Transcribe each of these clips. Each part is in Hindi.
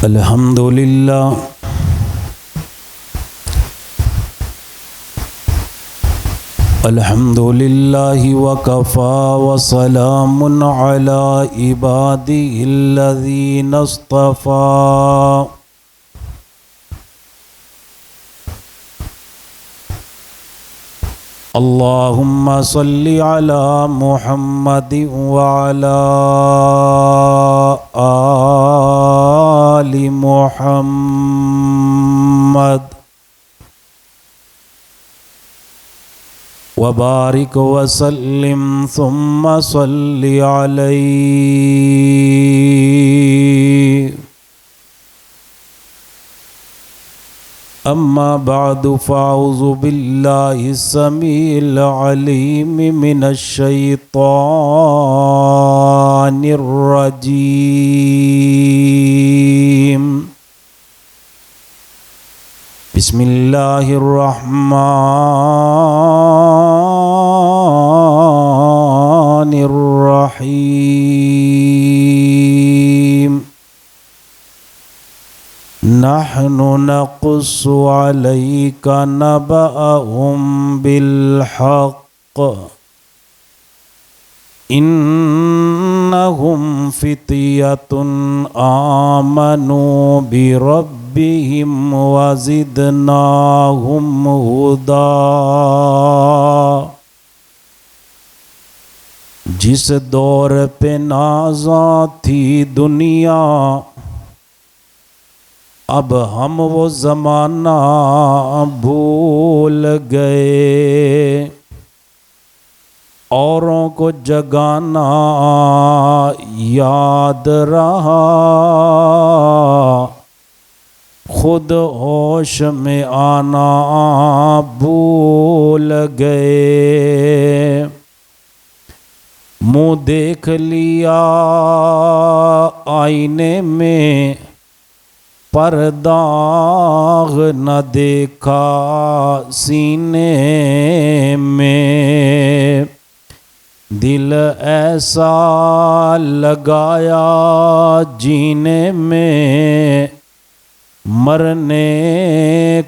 अल्हम्दुलिल्लाह अल्हम्दुलिल्लाहि वकफ़ा वसलामुन अला इबादिहिल्लज़ीना इस्तफ़ा। अल्लाहुम्मा सल्लि अला मुहम्मदि व अला आलि मुहम्मद व बारिक वसल्लिम सुम्मा सल्लि अलैहि। अम्मा बादु फ़अऊज़ु बिल्लाहि समीइल अलीम मिनश शैतानिर रजीम। बिस्मिल्लाहिर रहमानिर रहीम। नहनु नक़ुस्सु अलैका नबअहुम बिलहक़ इन्नहुम फ़ित्यतुन आमनू बिरब्बिहिम वज़िदनाहुम हुदा। जिस दौर पे नाज़ा थी दुनिया, अब हम वो ज़माना भूल गए। औरों को जगाना याद रहा, खुद होश में आना भूल गए। मुँह देख लिया आईने में, पर दाग न देखा सीने में। दिल ऐसा लगाया जीने में, मरने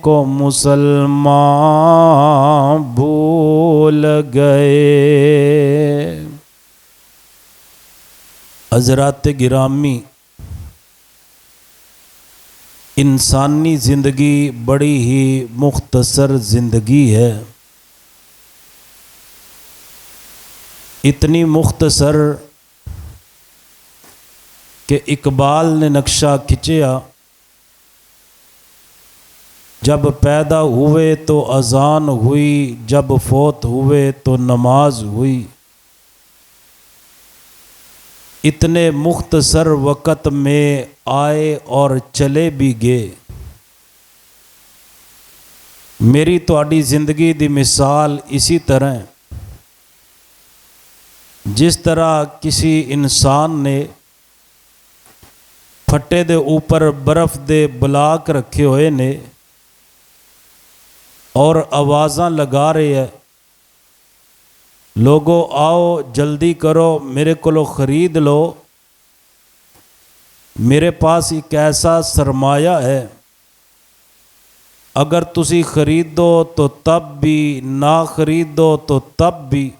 को मुसलमान भूल गए। हज़रात गिरामी, इंसानी ज़िंदगी बड़ी ही मुख्तसर ज़िंदगी है। इतनी मुख्तसर कि इकबाल ने नक्शा खिंचा, जब पैदा हुए तो अज़ान हुई, जब फौत हुए तो नमाज हुई। इतने मुख्तसर वक़्त में आए और चले भी गए। मेरी तुहाडी ज़िंदगी दी मिसाल इसी तरह, जिस तरह किसी इंसान ने फट्टे दे ऊपर बर्फ़ दे ब्लाक रखे हुए ने और आवाज़ां लगा रहे है, लोगों आओ जल्दी करो, मेरे को ख़रीद लो, मेरे पास एक ऐसा सरमाया है, अगर तुसी ख़रीदो तो तब भी, ना ख़रीदो तो तब भी।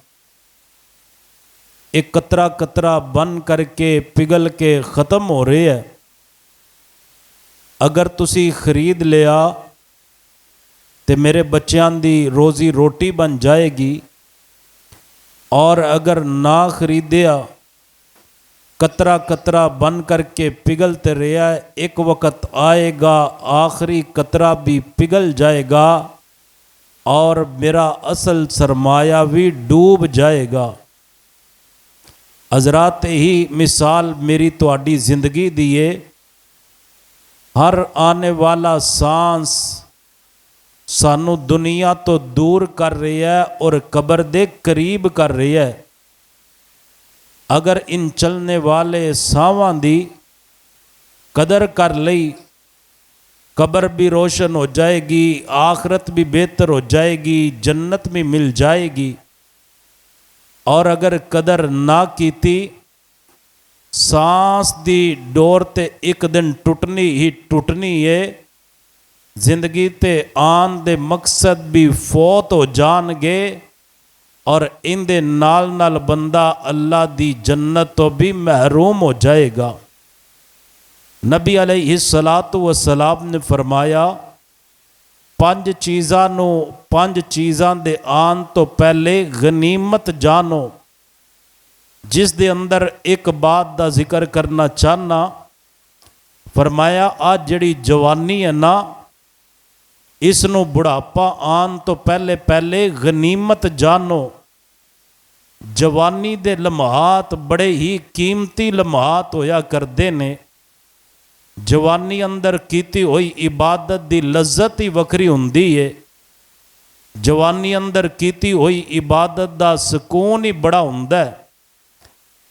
एक कतरा कतरा बन करके पिघल के ख़त्म हो रहे है। अगर तुसी ख़रीद लिया तो मेरे बच्चों दी रोज़ी रोटी बन जाएगी, और अगर ना ख़रीदिया, कतरा कतरा बन करके पिघलते रहा, एक वक़्त आएगा आखिरी कतरा भी पिघल जाएगा और मेरा असल सरमाया भी डूब जाएगा। हज़रात ही मिसाल मेरी तुहाडी ज़िंदगी दी है। हर आने वाला सांस सानू दुनिया तो दूर कर रही है और कब्र दे करीब कर रही है। अगर इन चलने वाले सावां दी कदर कर लई, कब्र भी रोशन हो जाएगी, आखरत भी बेहतर हो जाएगी, जन्नत भी मिल जाएगी। और अगर कदर ना की थी, सांस दी डोर ते एक दिन टुटनी ही टुटनी है। जिंदगी ते आन दे मकसद भी फौत हो जाणगे और इंदे नाल नाल बंदा अल्लाह दी जन्नत तो भी महरूम हो जाएगा। नबी अलैहिस्सलातु वस्सलाम ने फरमाया, पंज चीज़ां दे आन तो पहले गनीमत जानो। जिस दे अंदर एक बात का जिक्र करना चाहना, फरमाया आज जड़ी जवानी है ना, इसनों बुढ़ापा आन तो पहले पहले गनीमत जानो। जवानी दे लम्हात बड़े ही कीमती लम्हात होया करते ने। जवानी अंदर कीती हुई इबादत दी लज्जत ही वखरी हुंदी है। जवानी अंदर कीती हुई इबादत दा सुकून ही बड़ा हुंदा है।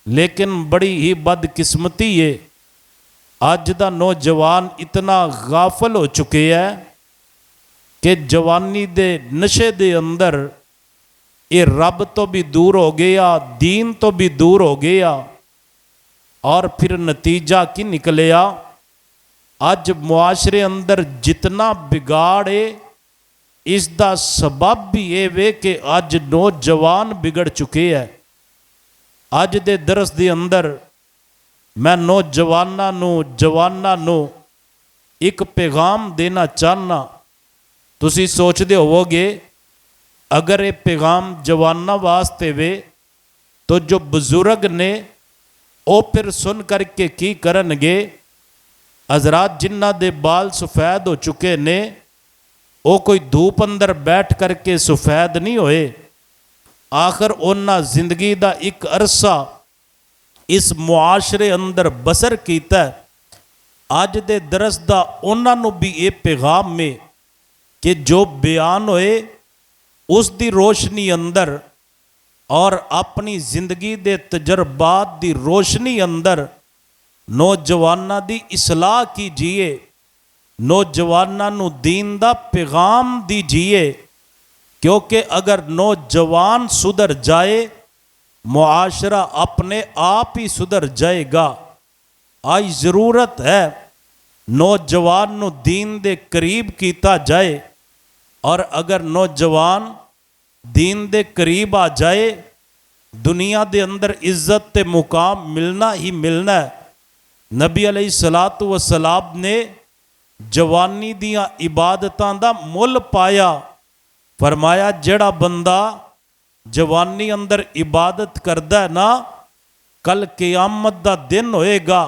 लेकिन बड़ी ही बदकिस्मती है, अज दा नौजवान इतना गाफल हो चुके है कि जवानी दे नशे दे अंदर ये रब तो भी दूर हो गया, दीन तो भी दूर हो गया। और फिर नतीजा की निकलिया, अज मुआशरे अंदर जितना बिगाड़ है, इसका सबब भी ये वे कि अज नौजवान बिगड़ चुके हैं। अज दे दरस दे अंदर मैं जवानां नू एक पैगाम देना चाहना। तुसी सोचते होवोगे अगर ये पैगाम जवानां वास्ते वे तो जो बुजुर्ग ने वो फिर सुन करके की करनगे। हजरात जिन्हां दे बाल सफ़ैद हो चुके ने, वो कोई धूप अंदर बैठ करके सफ़ैद नहीं होए। आखिर उन्हां जिंदगी का एक अरसा इस मुआशरे अंदर बसर कीता। अज दे दरस दा उन्हां नू भी ये पैगाम में कि जो बयान होए उस दी रोशनी अंदर और अपनी जिंदगी दे तजर्बात दी रोशनी अंदर नौजवानां दी इसलाह कीजिए, नौजवानां नू दीन दा पैगाम दीजिए। क्योंकि अगर नौजवान सुधर जाए, मुआशरा अपने आप ही सुधर जाएगा। आज ज़रूरत है नौजवान नू दीन दे करीब कीता जाए। और अगर नौजवान दीन दे करीब आ जाए, दुनिया दे अंदर इज्जत ते मुकाम मिलना ही मिलना है। नबी अलैहिस्सलातु वस्सलाम ने जवानी दियां इबादतां दा मुल पाया। फरमाया जेड़ा बंदा जवानी अंदर इबादत करदा है ना, कल क़यामत दा दिन होएगा,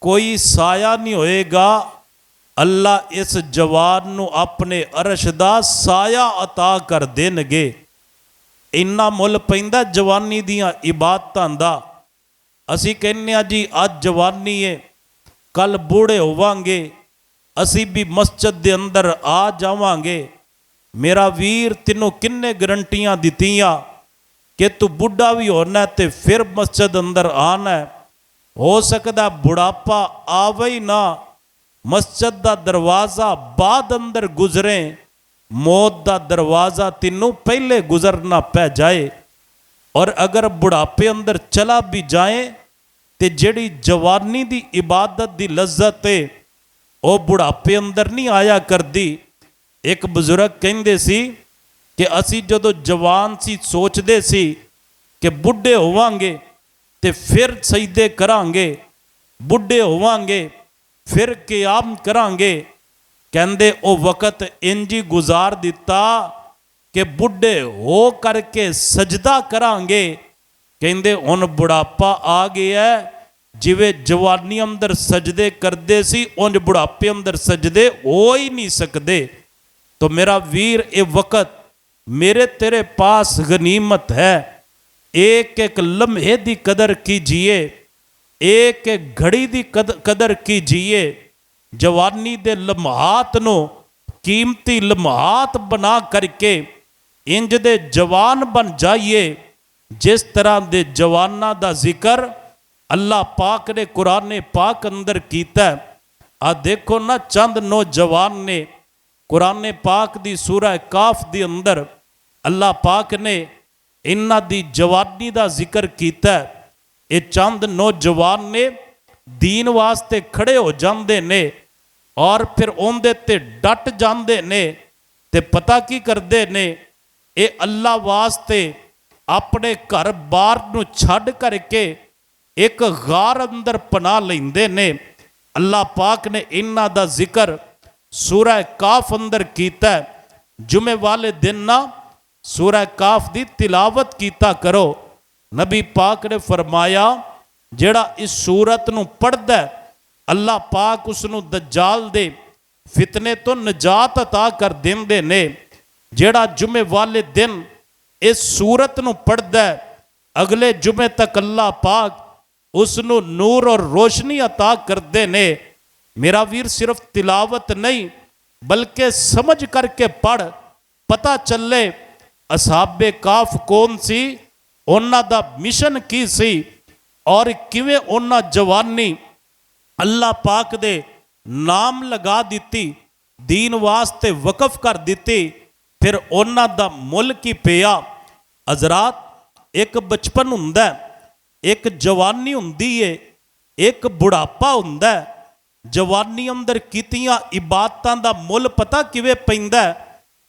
कोई साया नहीं होएगा। अल्लाह इस जवान नू अपने अरश दा साया अता कर देणगे। इन्ना मुल पैंदा जवानी दियां इबादतां दा। असी कहने जी अज जवानी है, कल बूढ़े होवांगे, असी भी मस्जिद दे अंदर आ जावांगे। मेरा वीर तेनों किन्ने गारंटियां दित्तियां कि तू बुढ़ा भी होना ते फिर मस्जिद अंदर आना है। हो सकता बुढ़ापा आवे ही ना, मस्जिद दा दरवाज़ा बाद अंदर गुजरे, मौत दा दरवाज़ा तेनों पहले गुजरना पै जाए। और अगर बुढ़ापे अंदर चला भी जाए तो जिहड़ी जवानी दी इबादत दी लज्जत है वो बुढ़ापे अंदर नहीं आया करती। एक बुजुर्ग कहंदे सी कि असी जदों जवान सी सोचते सी कि बुढ़े होवांगे ते फिर सजदे करांगे, बुढ़े होवांगे फिर क़याम करांगे। कहंदे ओ वक़्त इंज ही गुजार दिता कि बुढ़े हो करके सजदा करांगे। कहंदे हुण बुढ़ापा आ गया, जिवें जवानी अंदर सजदे करते सी उंज बुढ़ापे अंदर सजदे हो ही नहीं सकते। तो मेरा वीर ये वक़्त मेरे तेरे पास गनीमत है। एक एक लम्हे की कदर कीजिए, एक एक घड़ी की कदर कीजिए। जवानी दे लम्हात नो कीमती लम्हात बना करके इंज दे जवान बन जाइए जिस तरह दे जवाना दा जिक्र अल्लाह पाक ने कुरान पाक अंदर कीता। आ देखो ना चंद नौजवान ने कुरान पाक दी सूरह काफ दी अंदर अल्लाह पाक ने इन्हां दी जवानी दा जिक्र कीता। ये चंद नौजवान ने दीन वास्ते खड़े हो जाते ने और फिर उनदे ते डट जाते ने ते पता की करते ने, ये अल्लाह वास्ते अपने घर बार नूं छड्ड करके एक गार अंदर पनाह लैंदे ने। अल्लाह पाक ने इन्हां दा जिक्र सूरह काफ अंदर कीता। जुमे वाले दिन ना सूरह काफ दी तिलावत कीता करो। नबी पाक ने फरमाया जेड़ा इस सूरत नूं पढ़दा अल्लाह पाक उसनूं दज्जाल दे फितने तो निजात अता कर देंदे ने। जेड़ा जुमे वाले दिन इस सूरत नूं पढ़दा अगले जुमे तक अल्लाह पाक उसनूं नूर और रोशनी अता करते ने। मेरा वीर सिर्फ तिलावत नहीं बल्कि समझ करके पढ़, पता चले असहाबे काफ कौन सी, उन्हां दा मिशन की सी और किवें उन्हां जवानी अल्लाह पाक दे नाम लगा दिती, दीन वास्ते वकफ कर दिती, फिर उन्हां दा मुल की पिया। हज़रात, एक बचपन हुंदा, एक जवानी हुंदी है, एक बुढ़ापा हुंदा। जवानी अंदर कीतियां इबादतां दा मुल पता किवें पैंदा?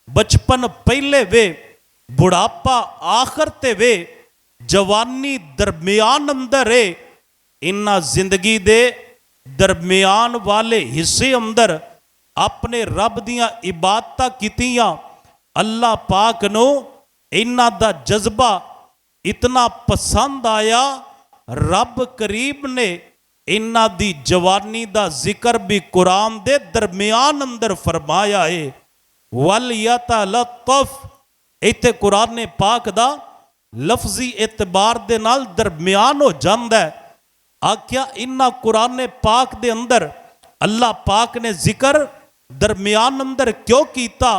बचपन पहले वे, बुढ़ापा आखिर ते वे, जवानी दरमियान अंदर है। इन्हां जिंदगी दे दरमियान वाले हिस्से अंदर अपने रब दियां इबादतां कीतियां। अल्लाह पाक नूं इन्हां दा जज्बा इतना पसंद आया, रब करीब ने इन्हां दी जवानी दा जिक्र भी कुरान दे दरमियान अंदर फरमाया है। वल यतलत्तफ, इत्थे कुरान ने पाक दा लफ्जी एतबार दे नाल दरमियान हो जांदा है। आख्या इन्हां कुरान ने पाक दे अंदर अल्लाह पाक ने जिक्र दरमियान अंदर क्यों कीता?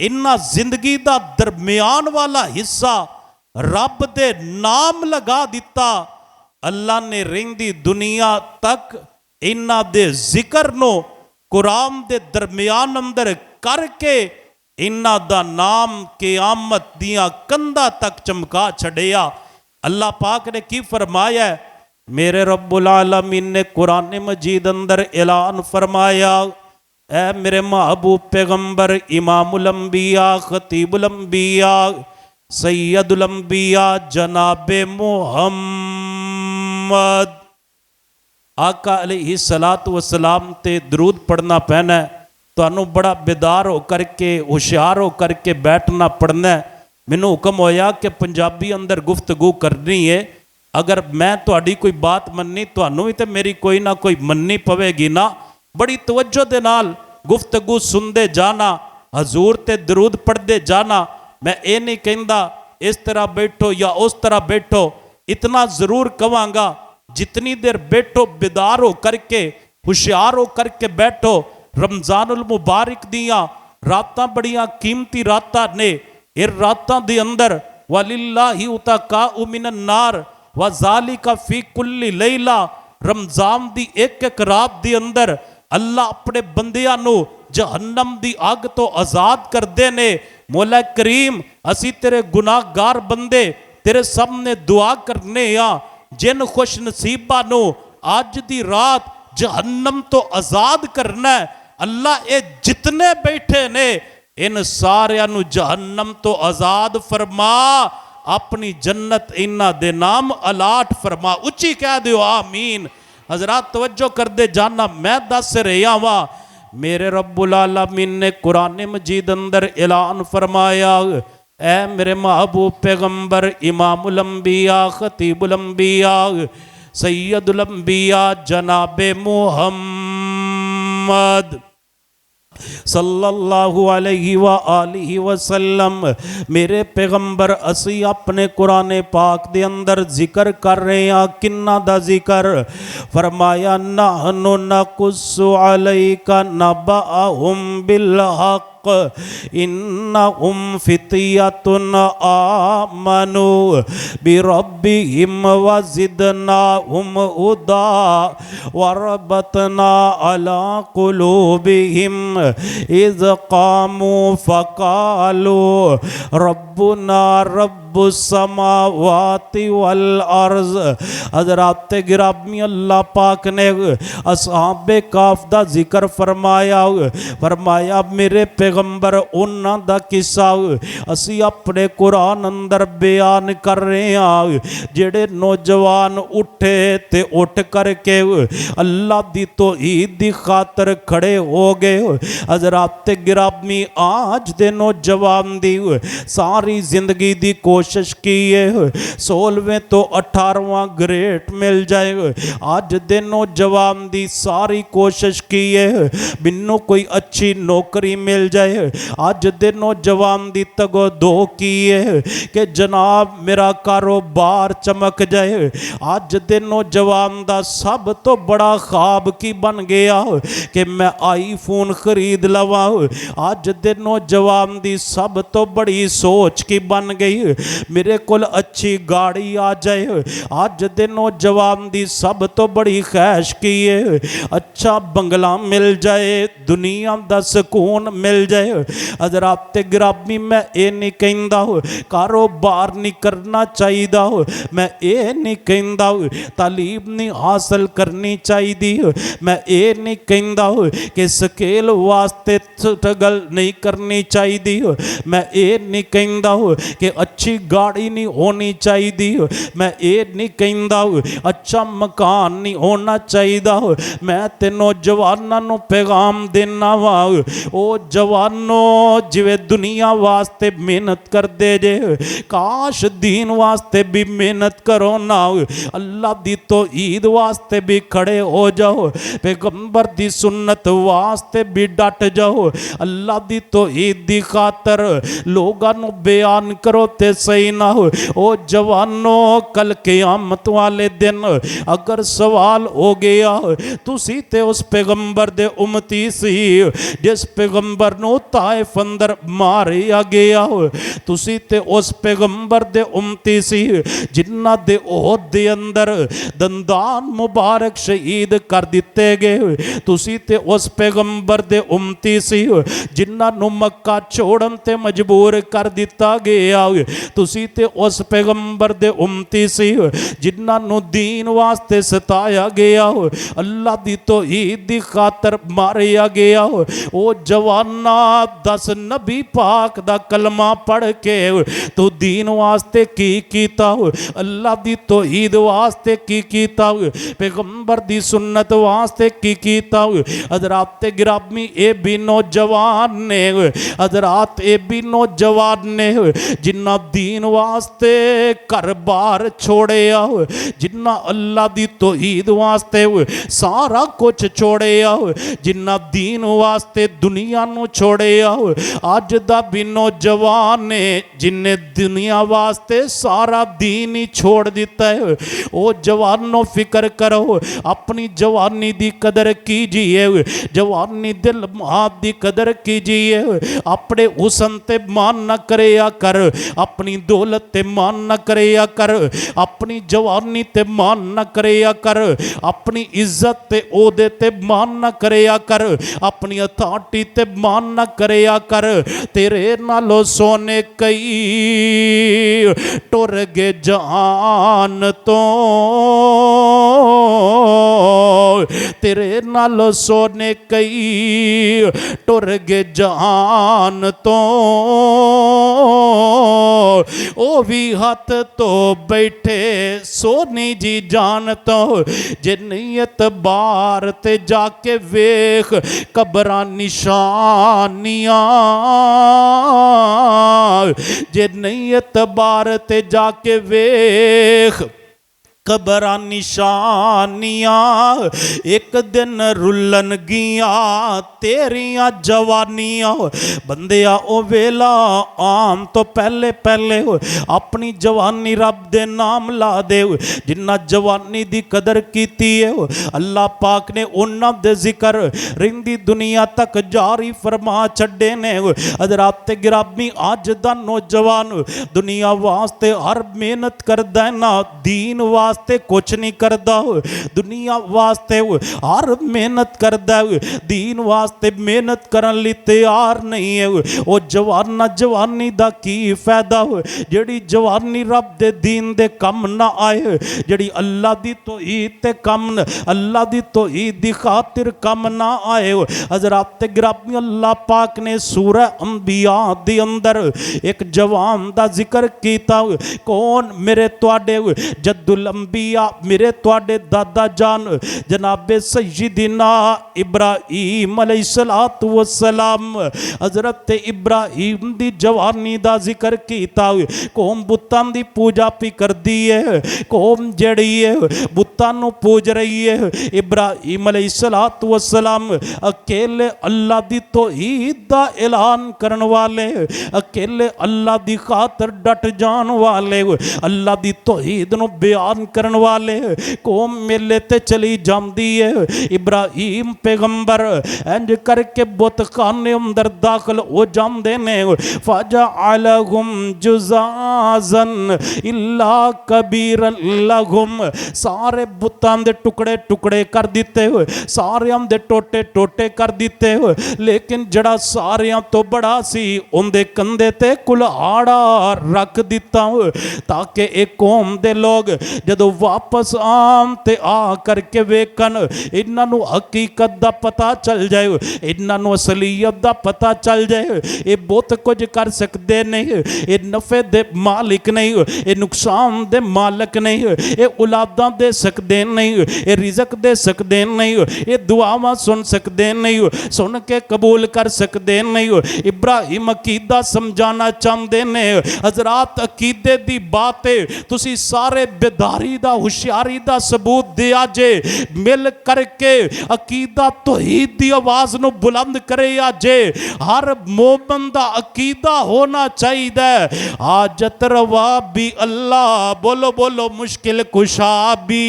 इन्हां जिंदगी दा दरमियान वाला हिस्सा रब दे नाम लगा दिता। अल्लाह ने रहिंदी दुनिया तक इन्हां दे जिक्र नो कुरान दे दरमियान अंदर करके इन्हां दा नाम क़यामत दियां कंधा तक चमका छड़िया। अल्लाह पाक ने की फरमाया? मेरे रब्बुल आलमीन ने कुरान मजीद अंदर ऐलान फरमाया, ऐ मेरे महबूब पैगंबर इमामुल अंबिया खतीबुल अंबिया सैयदुल अंबिया जनाबे मुहम्मद आका अलैहिस्सलातु वस्सलाम ते दरूद पढ़ना पैना है। तुहानू बड़ा बेदार हो करके होशियार हो करके बैठना पढ़ना है। मैनू हुक्म होया कि पंजाबी अंदर गुफ्तगू करनी है। अगर मैं तुहाडी कोई बात मन्नी तुहानू भी तो मेरी कोई ना कोई मन्नी पवेगी ना। बड़ी तवज्जो दे नाल गुफ्तगू सुनते जाना, हजूर ते दरूद पढ़ते जाना। मैं ये नहीं कहता इस तरह बैठो या उस तरह बैठो, इतना ज़रूर कहांगा जितनी देर बैठो बेदार हो करके होशियार हो करके बैठो। रमज़ानुल मुबारक दियाँ रातां बड़ियां कीमती रातां ने। इन रातां दे अंदर वलिल्लाहि उतकाउ मिनन नार व ज़ालिका फी कुल्ली लैला, रमज़ान दी एक एक रात दे अंदर अल्लाह अपने बंदियां नू जहन्नम दी अग तो आज़ाद करदे ने। मौला करीम असी तेरे गुनाहगार बंदे तेरे सामने दुआ करने आ, जिन खुश नसीबा नू अज दी रात जहन्नम तो आज़ाद करना है। अल्लाह ये जितने बैठे ने इन सारियां नू जहन्नम तो आज़ाद फरमा, अपनी जन्नत इन्हां दे नाम अलाट फरमा। उच्ची कह दियो आमीन। हजरात तवज्जो कर दे जाना, मैं दस रहा वा मेरे रब्बुल आलमीन ने कुरान मजीद अंदर ऐलान फरमाया, ऐ मेरे महबूब पैगंबर इमामुल अंबिया खतीबुल अंबिया सैयदुल अंबिया जनाबे मुहम्मद सल्लल्लाहु अलैहि व आलिहि वसल्लम, मेरे पैगंबर असी अपने कुरान पाक दे अंदर जिक्र कर रहे हैं। किन्ना दा जिक्र? फरमाया नहनु नकुस्सु अलैका नबअहुम बिल हक इन्नहुम फितयतुन आमनु बिरब्बिहिम वज़िदनाहुम हुदा वरबतना अला कुलूबिहिम इज़ क़ामू फ़क़ालू रब्बुना रब्बु रब्बुस समावाति वल अर्ज़। हज़रात गिरामी अल्लाह पाक ने असहाबे काफ दा जिक्र फरमाया, फरमाया मेरे पैगंबर उन्हां दा किस्सा असी अपने कुरान अंदर बयान कर रहे हैं। जेड़े नौजवान उठे ते उठ करके अल्लाह दी तौहीद दी खातर खड़े हो गए। हज़रात गिरामी आज दे नौजवान दी सारी जिंदगी दी कोशिश की है 16वें तो 18वां ग्रेड मिल जाए। आज दे नौजवान दी सारी कोशिश की है बिन्नों कोई अच्छी नौकरी मिल जाए। आज दे नौजवान दी तगो दो की है कि जनाब मेरा कारोबार चमक जाए। आज दे नौजवान दा सब तो बड़ा ख्वाब की बन गया कि मैं आईफोन खरीद लवां। आज दे नौजवान दी सब तो बड़ी सोच की बन गई मेरे कोल अच्छी गाड़ी आ जाए। आज दे नौजवान दी सब तो बड़ी ख्वाहिश की है अच्छा बंगला मिल जाए, दुनिया दा सुकून मिल जाए। हज़रात गिरामी मैं ये नहीं कहता कारोबार नहीं करना चाहिए, मैं ये नहीं कहता तालीम नहीं हासिल करनी चाहिए, मैं ये नहीं कहता कि स्केल वास्ते स्ट्रगल नहीं करनी चाहिए, मैं ये नहीं कहता कि अच्छी गाड़ी नहीं होनी चाहिए, मैं ये नहीं कहता अच्छा मकान नहीं होना चाहिए। मैं ते नौजवानों नूं पैगाम देना वा ओ जवानों जिवे दुनिया वास्ते मेहनत कर दे जे काश दीन वास्ते भी मेहनत करो ना। अल्लाह दी तौहीद वास्ते भी खड़े हो जाओ, पैगंबर दी सुन्नत वास्ते भी डट जाओ। अल्लाह दी तौहीद दी खातर लोगां नूं बयान करो ते सही ना हो। ओ जवानों कल क़यामत वाले दिन अगर सवाल हो गया तुसी ते उस पैगंबर दे उम्मती सी जिस पैगंबर नूं ताइफ अंदर मारिया गया, तुसी ते उस पैगंबर दे उम्मती सी जिन्हां दे ओहद दे अंदर दंदान मुबारक शहीद कर दिते गए, तुसी ते उस पैगंबर दे उम्मती सी जिन्हां नूं मक्का छोड़न ते मजबूर कर दिता गया, तुसी ते उस पैगंबर दे उम्मती सी जिन्हां नूं दीन वास्ते सताया गया, अल्लाह दी तौहीद दी खातर मारिया गया। ओ जवाना दस नबी पाक दा कलमा पढ़ के तू दीन वास्ते की कीता, अल्लाह दी तौहीद वास्ते की कीता, पैगंबर दी सुन्नत वास्ते की कीता। हज़रात गिरामी ए भी नौजवान ने, हज़रात ए भी नौजवान ने जिन्ना दीन वास्ते घर बार छोड़िया, जिन्ना अल्लाह दी तौहीद वास्ते सारा कुछ छोड़िया, जिन्ना दीन वास्ते दुनिया नूं छोड़िया। अज दा भी नौजवान ने जिन्हें दुनिया वास्ते सारा दीन ही छोड़ दिता है। ओ जवानों फिक्र करो, अपनी जवानी दी कदर कीजिए, जवानी दिल लम्हात दी कदर कीजिए। अपने हुसन ते मान न करया कर, अपनी दौलत ते मान न करया कर, अपनी जवानी ते मान न करया कर, अपनी इज्जत ते ओहदे ते मान न करया कर, अपनी अथॉरिटी ते मान न करया कर। तेरे नालों सोने कई टुर गए जान तो, तेरे नालों सोने कई टुर गए जान तो, ओ भी हाथ तो बैठे सोनी जी जान तो। जे नीयत बार ते जाके वेख कबरां निशानियां, जे नीयत बार ते जाके वेख कबरां निशानियां, एक दिन रुलन गिया तेरिया जवानियां। बंदिया ओ वेला आम तो पहले पहले अपनी जवानी रब दे नाम ला दे। जिन्ना जवानी दी कदर कीती है अल्लाह पाक ने उन्हां दे जिक्र रिंदी दुनिया तक जारी फरमा छड्डे ने। हज़रात गिरामी अज दा नौजवान दुनिया वास्ते हर मेहनत करदा है ना दीन वास्ते वास्ते कुछ नहीं करता, दुनिया वास्ते हर मेहनत करता, दीन वास्ते मेहनत करन लई तैयार नहीं है। वो जवाना जवानी दा की फायदा, जिहड़ी जवानी रब दे दीन दे कम ना आए, जिहड़ी अल्लाह दी तौहीद ते कम, अल्लाह दी तौहीद दी खातिर कम ना आए। हज़रात गिरामी, अल्लाह पाक ने सूरह अंबिया दे अंदर एक जवान दा जिक्र कीता। कौन? मेरे तुहाडे जद्दुल अंबिया, मेरे तुहाडे दादा जान जनाबे सय्यिदिना इब्राहीम अलैहिस्सलातु वस्सलाम, हज़रत इब्राहीम दी जवानी दा जिक्र कीता। कौम बुतां दी पूजा भी करदी है, कौम जड़ी है बुतां नूं पूज रही है। इब्राहीम अलैहिस्सलातु वस्सलाम अकेले अल्लाह दी तौहीद दा ऐलान करन वाले, अकेले अल्लाह दी खातर डट जान वाले, अल्लाह दी तौहीद नूं बयान करन वाले। कौम मेले ते चली जांदी है, इब्राहीम पैगंबर इंज करके बुत खाने अंदर दाखिल हो जांदे ने। फजअलहुम जुज़ाज़न इल्ला कबीरन लहुम, सारे बुतां दे टुकड़े टुकड़े कर दिते, सारियां दे टोटे टोटे कर दिते, लेकिन जड़ा सारियां तो बड़ा सी उनदे कंधे ते कुल्हाड़ा रख दिता, ताकि एक कौम दे लोग जदों वापस आम ते आ करके वेखन, इन्हां नूं हकीकत दा पता चल जाए, इन्हां नूं असलीयत दा पता चल जाए। ये बहुत कुछ कर सकते नहीं, ये नफे दे मालिक नहीं, ये नुकसान दे मालिक नहीं, ये औलादां दे सकते नहीं, ये रिज़क दे सकते नहीं, ये दुआवां सुन सकते नहीं, सुन के कबूल कर सकते नहीं। इब्राहिम अकीदा समझाना चाहते ने। हज़रात अकीदे दी बात है, तुसी सारे बेदारी दा हुशियारी दा सबूत दिया जे, मिल करके अकीदा तौहीद दी आवाज़ नूं बुलंद करे या जे। हर मोमन दा अकीदा होना चाहिए, हाजत रवा भी अल्लाह, बोलो बोलो मुश्किल कुशा भी,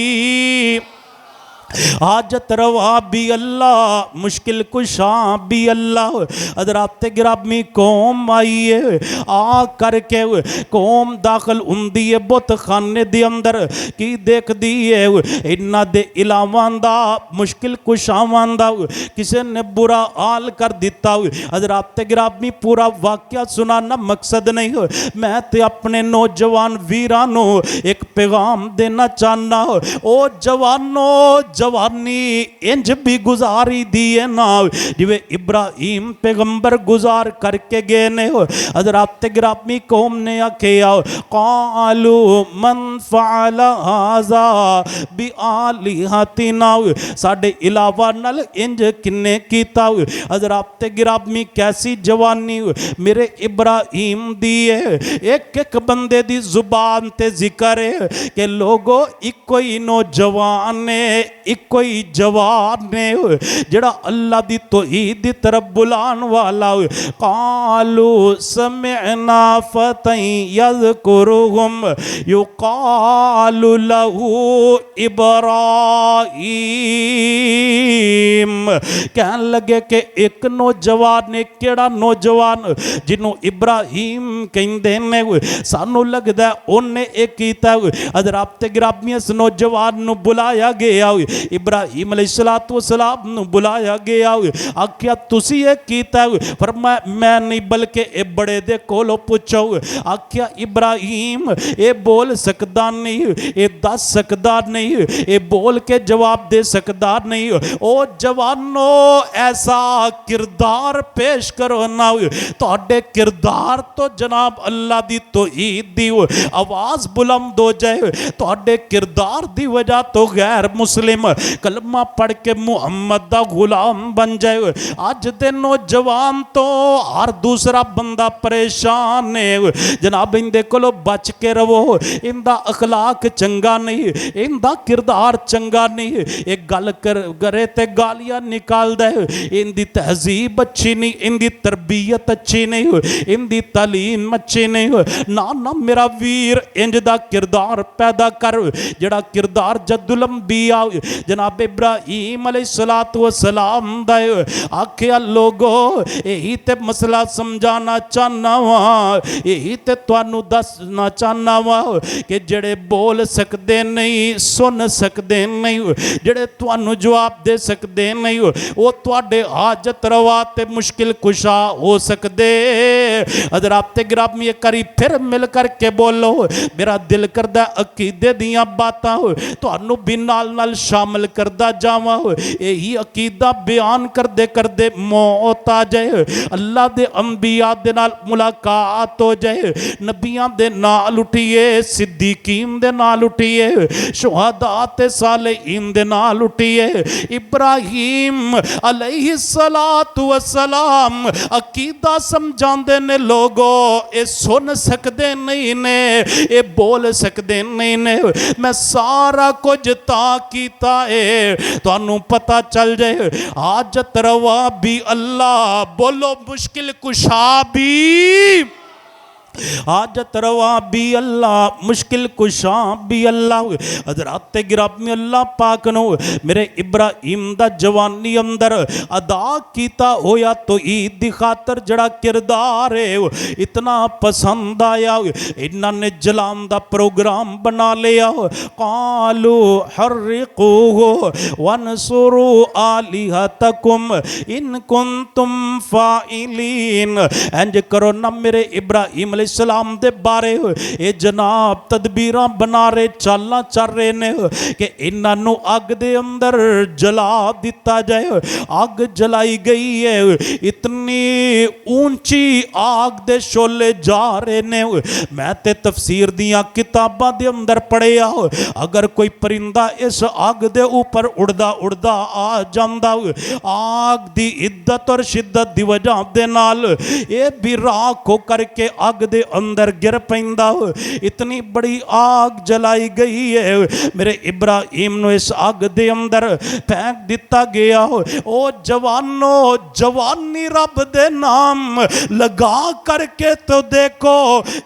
हाजत रवा भी अल्लाह, मुश्किल कुशा भी अल्लाह। हज़रात गिरामी कौम आई है, आ करके कौम दाखिल हुंदी है बुत खाने दे अंदर, की देखदी है इन्हां दे इलावां दा, मुश्किल कुशावां दा किसी ने बुरा हाल कर दिता। हज़रात गिरामी पूरा वाक़या सुनाना मकसद नहीं, मैं ते अपने नौजवान वीरां नूं एक पैगाम देना चाहना। ओ जवानो, जवानी इंज भी गुजारी दी है ना जिवें इब्राहीम पैगंबर गुजार करके गए ने। हज़रात गिरामी कौम ने आखिया, क़ालू मन फ़अल हाज़ा बिआलिहतिना, साडे इलावा नल इंज किन्ने कीता। हज़रात गिरामी कैसी जवानी मेरे इब्राहीम दी है। एक एक बंदे दी जुबान ते जिक्र है कि लोगो इको ही नौजवान ने, इको ही जवान ने जड़ा अल्लाह दी तौहीद दी तरफ बुलान वाला। कालू समिअना फतन यज़कुरुहुम युकालु लहू इब्राहीम, कहन लगे कि एक नौजवान ने, केड़ा नौजवान जिन्हों इब्राहीम कहंदे ने, सानू लगदा उन्हें एक कीता। हज़रात गिरामी इस नौजवान नूं बुलाया गया, इब्राहीम अलैहिस्सलातु वस्सलाम नूं बुलाया गया, आख्या तुसी ये कीता? फरमाया मैं नहीं बल्कि ए बड़े दे कोलों पुछो। आख्या इब्राहीम ये बोल सकदा नहीं, ये दस सकदा नहीं, ये बोल के जवाब दे सकदा नहीं। ओ जवानो ऐसा किरदार पेश करो ना, तुहाडे किरदार तो जनाब अल्लाह दी तौहीद दी आवाज़ बुलंद हो जाए, तुहाडे किरदार दी वजह तो गैर मुस्लिम कलमा पढ़ के मुहम्मद दा गुलाम बन जाए। अज दे नौजवान तो हर दूसरा बंदा परेशान है जनाब, इंदे कोलों बच के रवो, इंदा अखलाक चंगा नहीं, इंदा किरदार चंगा नहीं, एक गल करे ते गालियां निकाल दे, इंदी तहजीब अच्छी नहीं, इंदी तरबियत अच्छी नहीं, इंदी तालीम अच्छी नहीं। ना ना मेरा वीर इंज दा किरदार पैदा कर, जड़ा किरदार जद्दुल अंबिया जनाब इब्राहीम अलैहिस्सलातु वस्सलाम दा आखिया लोगो यही ते मसला समझाना चाहना वा, यही ते तुहानू दसना चाहना वा कि जड़े बोल सकते नहीं, सुन सकते नहीं, जड़े तुहानू जवाब दे सकते नहीं, वो तुहाडे हाजत रवा ते मुश्किल कुशा हो सकते। हज़रात गिरामी एक बारी फिर मिल करके बोलो, मेरा दिल करदा अकीदे दियां बातां तुहानू भी नाल नाल शामिल करदा जावां, यही अकीदा बयान करदे करदे मौत आ जाए, अल्लाह दे अंबिया दे नाल मुलाकात हो जाए, नबियां दे नाल उठिए, सिद्दीकीन दे नाल उठिए, शुहदा ते सालेहीन दे नाल उठिए। इब्राहीम अलैहिस्सलातु वस्सलाम अकीदा समझांदे ने लोगो, ये सुन सकते नहीं ने, ये बोल सकते नहीं ने, मैं सारा कुछ तां कीता है तुहानू पता चल जाए। हाजत रवा भी अल्लाह, बोलो मुश्किल कुशा भी, हाजत रवा भी अल्लाह, मुश्किल कुशा भी अल्लाह। हज़रात गिरामी अल्लाह पाक नो मेरे इब्राहीम दा जवानी अंदर अदा किया होया तो ईद दी खातर जड़ा किरदार है इतना पसंद आया, इन्होंने जलाम दा प्रोग्राम बना लिया। कालू हर्रिकूहु वनसुरू आलिहतकुम इन कुंतुम फाइलीन। इंज करो ना मेरे इब्राहीम सलाम दे बारे ये जनाब तदबीर बना रहे, चालां चल रहे ने कि इन्हों अग दे अंदर जला दिता जाए। अग जलाई गई है, इतनी ऊंची आग दे शोले जा रहे ने। मैं ते तफसीर दियां किताबां दे अंदर पढ़िया, अगर कोई परिंदा इस अग दे ऊपर उड़दा उड़दा आ जांदा, आग दी इद्दत और शिद्दत दी वजह दे नाल ये भी राख हो करके अग दे अंदर गिर पैंदा। इतनी बड़ी आग जलाई गई है, मेरे इब्राहीम ने इस आग दे अंदर फेंक दिता गया। ओ जवानो, जवानी रब दे नाम लगा करके तो देखो,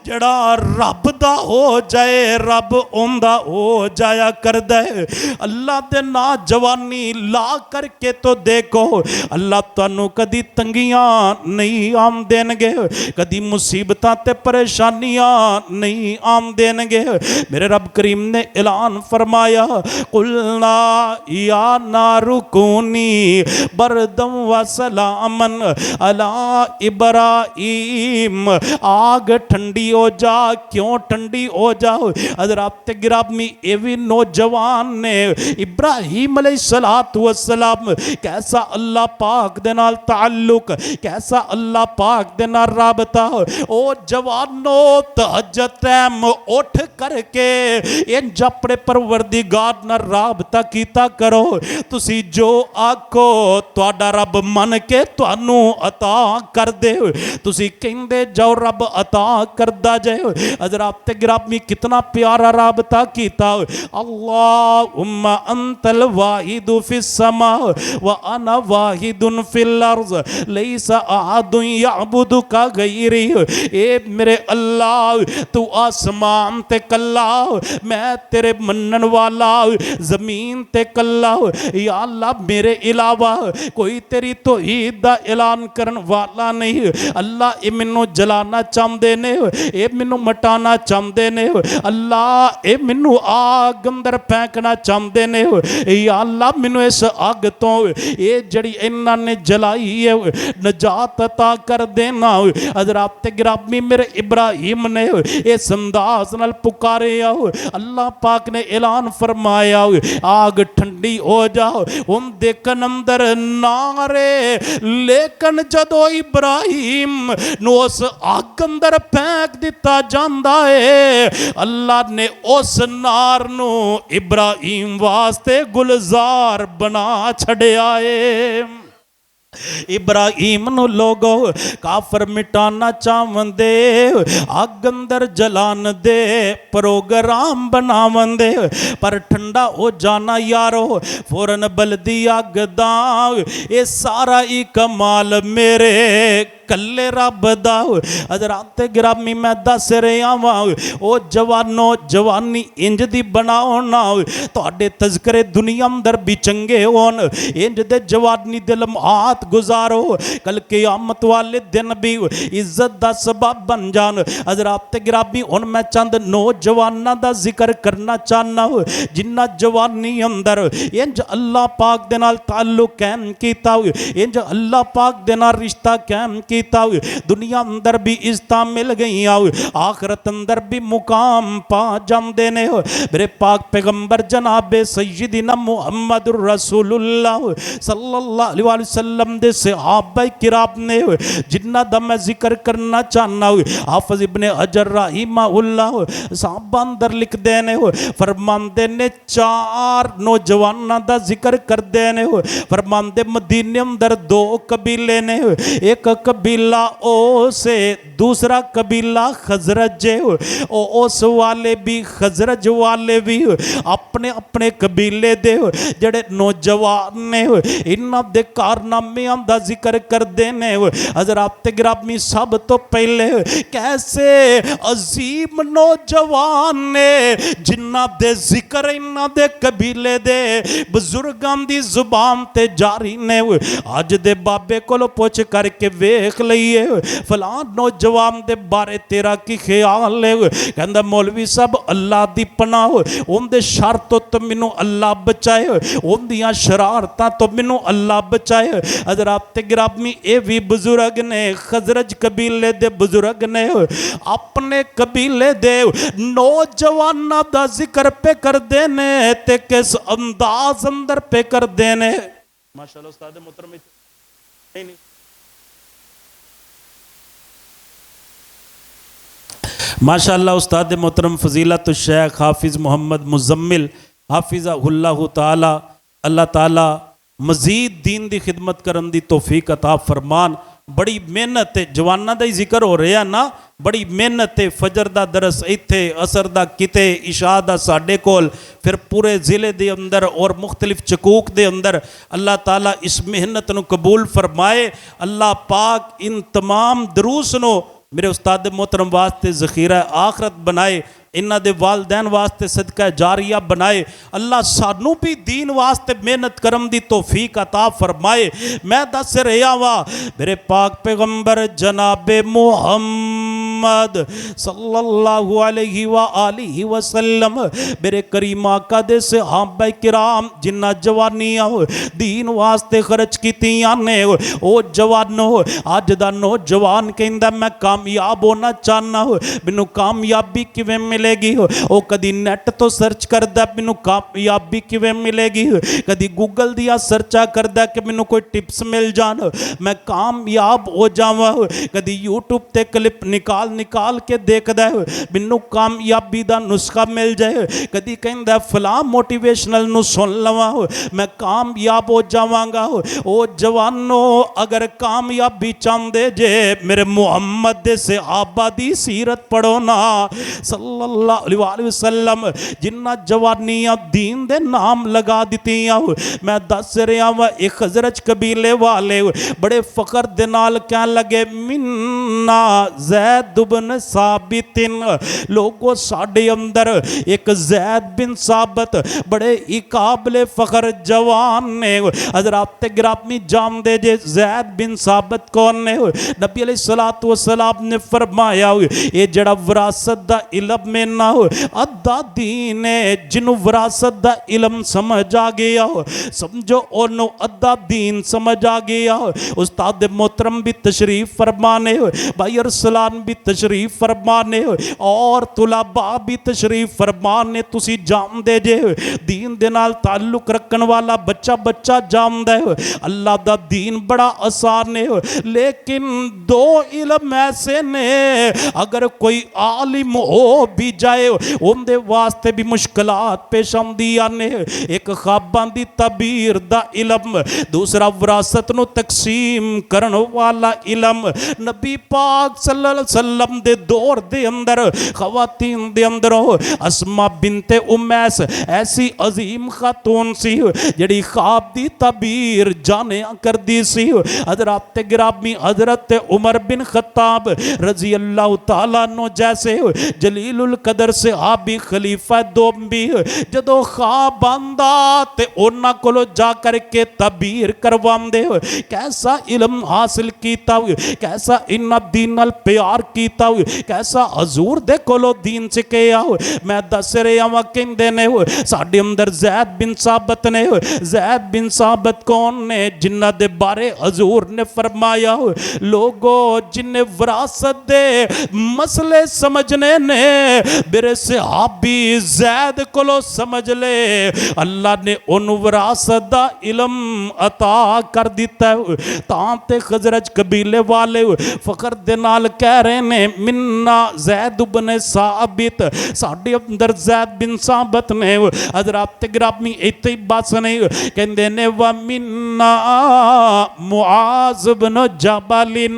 जड़ा रब दा हो जाए रब उंदा हो जाया करदा है। अल्लाह दे ना जवानी ला करके तो देखो, अल्लाह तुहानू कदी तंगियां नहीं आम देणगे, कदी मुसीबतां ते परेशानियां नहीं आम देंगे। मेरे रब करीम ने ऐलान फरमाया, कुलना या नारुकूनी बरदम व सलामन अला इब्राहीम। आग ठंडी हो जा, क्यों ठंडी हो जाओ? हज़रात गिरामी ये भी नौजवान ने इब्राहीम अलैहिस्सलातु वस्सलाम कैसा अल्लाह पाक दे नाल ताल्लुक, कैसा अल्लाह पाक दे नाल राबता। ओ जवानो तहज्जुद टाइम उठ करके इंज अपने परवरदिगार नाल राबता कीता करो। तुसी जो आखो तुहाडा रब मन के तुहानू अता कर दे, तुसी कहंदे जाओ रब अता करदा जाए। हज़रात गिरामी कितना प्यारा राबता कीता। अल्लाहुम्मा अंतल वाहिदु फिस समा व अना वाहिदुन फिल अर्ज़ लैसा अहदुन यअबुदुका गैरी। ए मेरे अल्लाह तू आसमान ते कल्ला, मैं तेरे मनन वाला जमीन ते कल्ला। या अल्लाह मेरे अलावा कोई तेरी तौहीद दा ऐलान करन वाला नहीं। अल्लाह ये मैनू जलाना चाहते ने, ये मैनू मटाना चाहते ने। अल्लाह ये मैनू आग अंदर फेंकना चाहते ने। या अल्लाह मैनू इस अग तो ये जड़ी इन्हां ने जलाई है नजात अता कर देना। हज़रात गिरामी मेरे इब्राहीम ने इस अंदाज नाल पुकारे आओ, अल्लाह पाक ने ऐलान फरमाया आग ठंडी हो जाओ। हम देखन अंदर नारे, लेकिन जदों इब्राहीम नु उस आग अंदर फेंक दिता जांदा है, अल्लाह ने उस नार नु इब्राहीम वास्ते गुलजार बना छड़िया है। इब्राहीम नु लोगो काफर मिटाना चाहते, अग अंदर जलान दे प्रोग्राम बनावंदे, पर ठंडा हो जाना यारो फौरन बलदी अग दा। ये सारा ही कमाल मेरे कल्ले रब दा। हज़रात गिरामी मैं दस रहा वां ओ जवानो जवानी इंज दी बनाओ ना तुहाडे तज़करे दुनिया अंदर भी चंगे होन, इंज दे जवानी दे लम्हात गुजारो, कल क़यामत वाले दिन भी इज्जत दा सबब बन जान। हज़रात गिरामी हुण मैं चंद नौजवानों दा जिक्र करना चाहना जिन्ना जवानी अंदर इंज अल्लाह पाक दे नाल ताल्लुक कायम कीता, इंज अल्लाह पाक दे नाल रिश्ता कायम कीता, दुनिया अंदर भी इज्जत मिल गई, आखरत अंदर भी मुकाम पा जाते ने। मेरे पाक पैगंबर जनाबे सय्यिदना मुहम्मदुर रसूलुल्लाह सल्लल्लाहु अलैहि वसल्लम दे सहाबा किराम ने जिन्ना दा मैं जिक्र करना चाहना। हाफिज इब्ने हजर रहिमहुल्लाह साहबा अंदर लिखते ने फरमांदे ने चार नौजवानों का जिक्र करते ने। फरमांदे मदीने अंदर दो कबीले ने, एक कबीला ओस है, दूसरा कबीला खजरज है। ओस वाले भी खजरज वाले भी अपने अपने कबीले दे जड़े नौजवान ने इन्हां दे कारनामियां दा जिक्र करते ने। हज़रात गिरामी सब तो पहले कैसे अजीम नौजवान ने जिन्हां दे जिक्र इन्हां दे कबीले दे बुजुर्गां दी जुबान ते जारी ने। अज दे बाबे कोलों पुछ करके वेख लईए फलां नौजवान दे बारे तेरा की ख्याल है? कहंदा मौलवी साहब अल्लाह दी पनाह, उनदे शर तो मैनू अल्लाह बचाए, उनदियां शरारतां तो मैनू अल्लाह बचाए। हज़रात गिरामी ये भी बुजुर्ग ने, खजरज कबीले दे बुजुर्ग ने, अपने कबीले दे नौजवानों दा जिक्र पे करते ने ते किस अंदाज अंदर पे करते ने। माशाअल्लाह उस्ताद मोहतरम नहीं माशाअल्लाह उस्ताद मोहतरम फजीलत शेख हाफिज़ मोहम्मद मुजम्मिल हाफिज़हुल्लाह ताला, अल्लाह ताला मजीद दीन दी खिदमत करन दी तौफीक अता फरमान। बड़ी मेहनत है, जवानों का ही जिक्र हो रहा ना, बड़ी मेहनत है। फजर का दरस इत्थे, असर का किते, इशा का साडे कोल, फिर पूरे ज़िले के अंदर और मुख्तलिफ चकूक के अंदर। अल्लाह ताला इस मेहनत को कबूल फरमाए। अल्लाह पाक इन तमाम दरूस नो मेरे उस्ताद मोहतरम वास्ते ज़ख़ीरा आखरत बनाए, इन्हां दे वालदैन वास्ते सदका जारिया बनाए। अल्लाह सानू भी दीन वास्ते मेहनत करन दी तौफीक अता फरमाए। मैं दस रहा वा मेरे पाक पैगंबर जनाबे मुहम्मद सल्लल्लाहु अलैहि व आलिहि वसल्लम मेरे करीम आका दे सहाबा किराम जिन्ना जवानियां दीन वास्ते खर्च कीतियां ने। ओ जवानो अज दा नौजवान कहंदा मैं कामयाब होना चाहना, मैनू कामयाबी किवें मिलेगी? वो कदी नैट तो सर्च करता मैनू कामयाबी किवें मिलेगी, कदी गूगल दिया सर्चा करता कि मैनू कोई टिप्स मिल जान मैं कामयाब हो जावां, कदी यूट्यूब ते क्लिप निकाल निकाल के देखदा मैनू कामयाबी दा नुस्खा मिल जाए, कदी कहंदा फलां मोटिवेशनल नू सुन लवां मैं कामयाब हो जावांगा। ओ जवानो अगर कामयाबी चाहते जे मेरे मुहम्मद दे सहाबा दी सीरत पढ़ो ना सल्लल्लाहु अलैहि वसल्लम जिन्ना जवानियां दीन दे नाम लगा दित्तियां। मैं दस रहा वा एक खजरज कबीले वाले बड़े फकर दे नाल कहन लगे मिन्ना ज़ैद बिन साबितिन, लोगों साडे अंदर एक ज़ैद बिन साबित बड़े ही काबिले फखर जवान ने। हज़रात गिरामी जानदे जे ज़ैद बिन साबित कौन ने? नबी अलैहिस्सलातु वस्सलाम ने फरमाया ये जड़ा विरासत दा इलम में ना हो अद्धा दीन है, जिन्हों विरासत दा इलम समझ आ गया हो समझो ओनू अद्धा दीन समझ आ गया हो। उस्ताद मोहतरम भी तशरीफ फरमाने हो, भाई अरसलान भी तशरीफ फरमाने हो और तुलाबा भी तशरीफ फरमाने। तुसी जानदे जे दीन दे नाल ताल्लुक रखने वाला बच्चा बच्चा जानदा है अल्लाह दा दीन बड़ा आसान है, लेकिन दो इलम ऐसे ने अगर कोई आलिम हो भी जाए उनके वास्ते भी मुश्किलात पेश आंदियां ने। एक ख्वाबां दी तबीर दा इलम, दूसरा विरासत नूं तकसीम करन वाला इलम। नबी पाक सल्लल्लाहु अलैहि वसल्लम दे दौर दे अंदर खवातीन दे अंदरों अस्मा बिनते उमैस ऐसी अजीम खातून सी जड़ी ख्वाब दी तबीर जाने कर दी सी। हजरत गिरामी हजरत उमर बिन खत्ताब रजी अल्लाह तआला नो जैसे जलीलुल कदर से आबी खलीफा दोबी जदों ख्वाब आंदा ते उन्हां कोलों जा करके तबीर करवांदे कैसा इल्म हासिल कीता कैसा इन्ना दीन नाल प्यार कीता कैसा हजूर दे कोलों दीन सिखिया। मैं दस रहा वा कहंदे ने साडे अंदर ज़ैद बिन साबत ने। ज़ैद बिन साबत कौन ने जिन्हां दे बारे हजूर ने फरमाया लोगो जिन्हें विरासत दे मसले समझने ने मेरे सहाबी ज़ैद कोलों समझ ले अल्लाह ने उन्होंने विरासत दा इल्म अता कर दिता है। तां ते खजरज कबीले वाले फखर दे नाल कह रहे ने मिन्ना ज़ैद बिन साबित साडे अंदर ज़ैद बिन साबित ने। हज़रत गिरामी इत्थे ही बस ने कहंदे ने व मिन्ना मुआज़ बिन जबलिन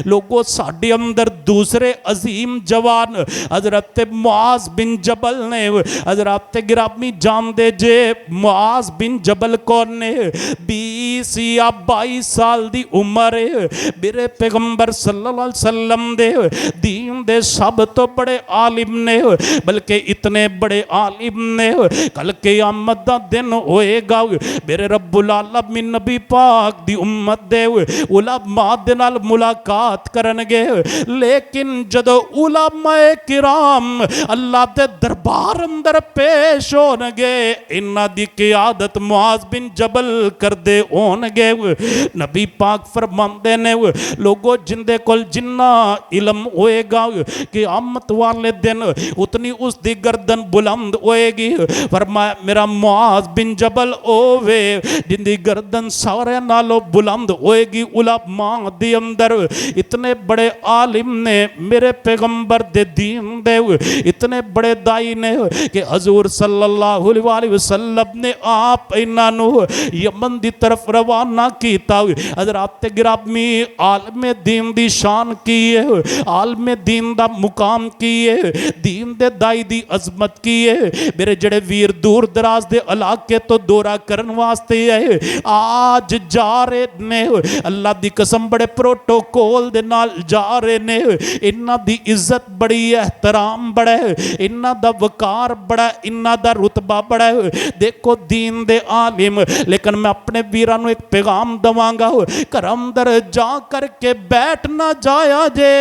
लोगों साडे अंदर दूसरे अजीम जवान हज़रत मुआज़ बिन जबल ने। हज़रत गिरामी जानदे जे मुआज़ बिन जबल कौन ने 20 या 22 साल दी उम्र है। मेरे पैगंबर सल्लल्लाहु अलैहि वसल्लम दे दीन दे सब तो बड़े आलिम ने बल्कि इतने बड़े आलिम ने कल क़यामत दा दिन होएगा मेरे रब्बुल आलमीन नबी पाक दी उम्मत दे उलमा दे नाल मुलाकात करनगे। लेकिन जदों उलमाए किराम अल्लाह दे दरबार अंदर पेश होणगे इन्हां दी क़ियादत मुआज़ बिन जबल करदे होणगे। नबी पाक फरमांदे ने लोगों जिंदे कोल जिन्ना इल्म होएगा क़यामत वाले दिन उतनी उसकी गर्दन बुलंद होएगी। फरमाया मेरा मुआज़ बिन जबल होवे जिंदी गर्दन सारे नालों बुलंद होएगी। उलमा दे अंदर इतने बड़े आलिम ने मेरे पैगंबर दे दीन दे इतने बड़े दाई ने कि हजूर सल्लल्लाहु अलैहि वसल्लम ने आप इन्हां नूं यमन दी तरफ रवाना कीता। हज़रत गिरामी आलमे दीन दी शान की है आलमे दीन दा मुकाम की है दीन दे दाई दी अजमत की है। मेरे जड़े वीर दूर दराज दे इलाके तो दौरा करन वास्ते आए आज जा रहे ने अल्लाह दी कसम बड़े प्रोटोकॉल दे नाल जा रहे ने। इन्हां दी इज्जत बड़ी है एहतराम बड़ा है इन्हां दा वकार बड़ा इन्हां दा रुतबा बड़ा है। देखो दीन दे आलिम लेकिन मैं अपने वीरां नूं एक पैगाम दवांगा घर अंदर जा करके बैठ ना जाया जे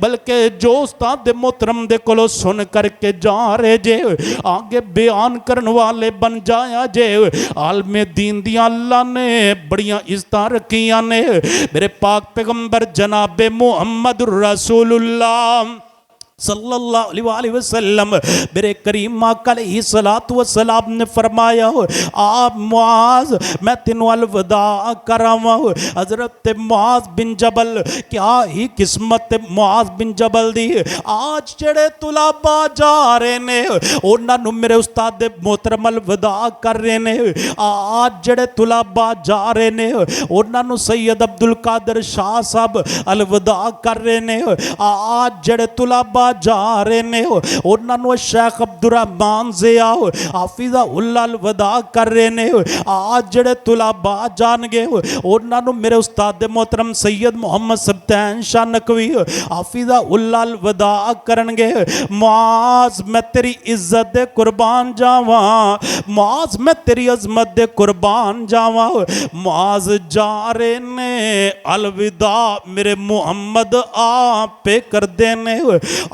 बल्कि जो उस्ताद मोहतरम दे कोलों सुन करके जा रहे जे आगे बयान करने वाले बन जाया जे। आलमे दीन दियां अल्लाह ने बड़ियां इज्जतां रखियां ने। मेरे पाक पैगंबर जनाबे मुहम्मद रसूलुल्लाह सल्लल्लाहु अलैहि वसल्लम मेरे करीम आका अलैहिस्सलातु वस्सलाम ने फरमाया आप मुआज़ मैं तेनों अलविदा करावां। हज़रत मुआज़ बिन जबल क्या ही किस्मत मुआज़ बिन जबल दी। आज जेड़े तुलाबा जा रहे ने उन्हां नूं मेरे उस्ताद मोहतरम अलविदा कर रहे ने। आज जेड़े तुलाबा जा रहे ने उन्हां नूं सैयद अब्दुल कादिर शाह साहब अलविदा कर रहे ने। आज जेड़े तुलाबा जा रहे ने उन्होंने शेख अब्दुर्रहमान ज़िया हाफिज़ा उल्लाह वदा कर रहे ने। आज जेड़े तुलाबा जाणगे उन्होंने मेरे उस्ताद मोहतरम सैयद मोहम्मद सब्तैन शाह नकवी हाफिज़ा उल्लाह वदा करनगे। मुआज़ मैं तेरी इज्जत दे कुर्बान जावा मुआज़ मैं तेरी अजमत दे कुर्बान जावा। मुआज़ जा रहे ने अलविदा मेरे मुहम्मद आप पे कर देने।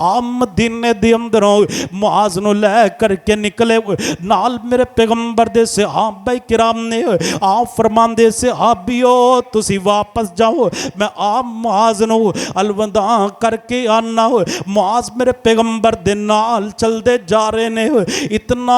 आम मदीने दे अंदरों मुआज़ नूं लै करके निकले नाल मेरे पैगंबर दे सहाबा किराम ने आप फरमांदे सहाबियो तुसी वापस जाओ मैं आप मुआज़ नूं अलविदा करके आना। मुआज़ मेरे पैगंबर दे नाल चलते जा रहे ने। इतना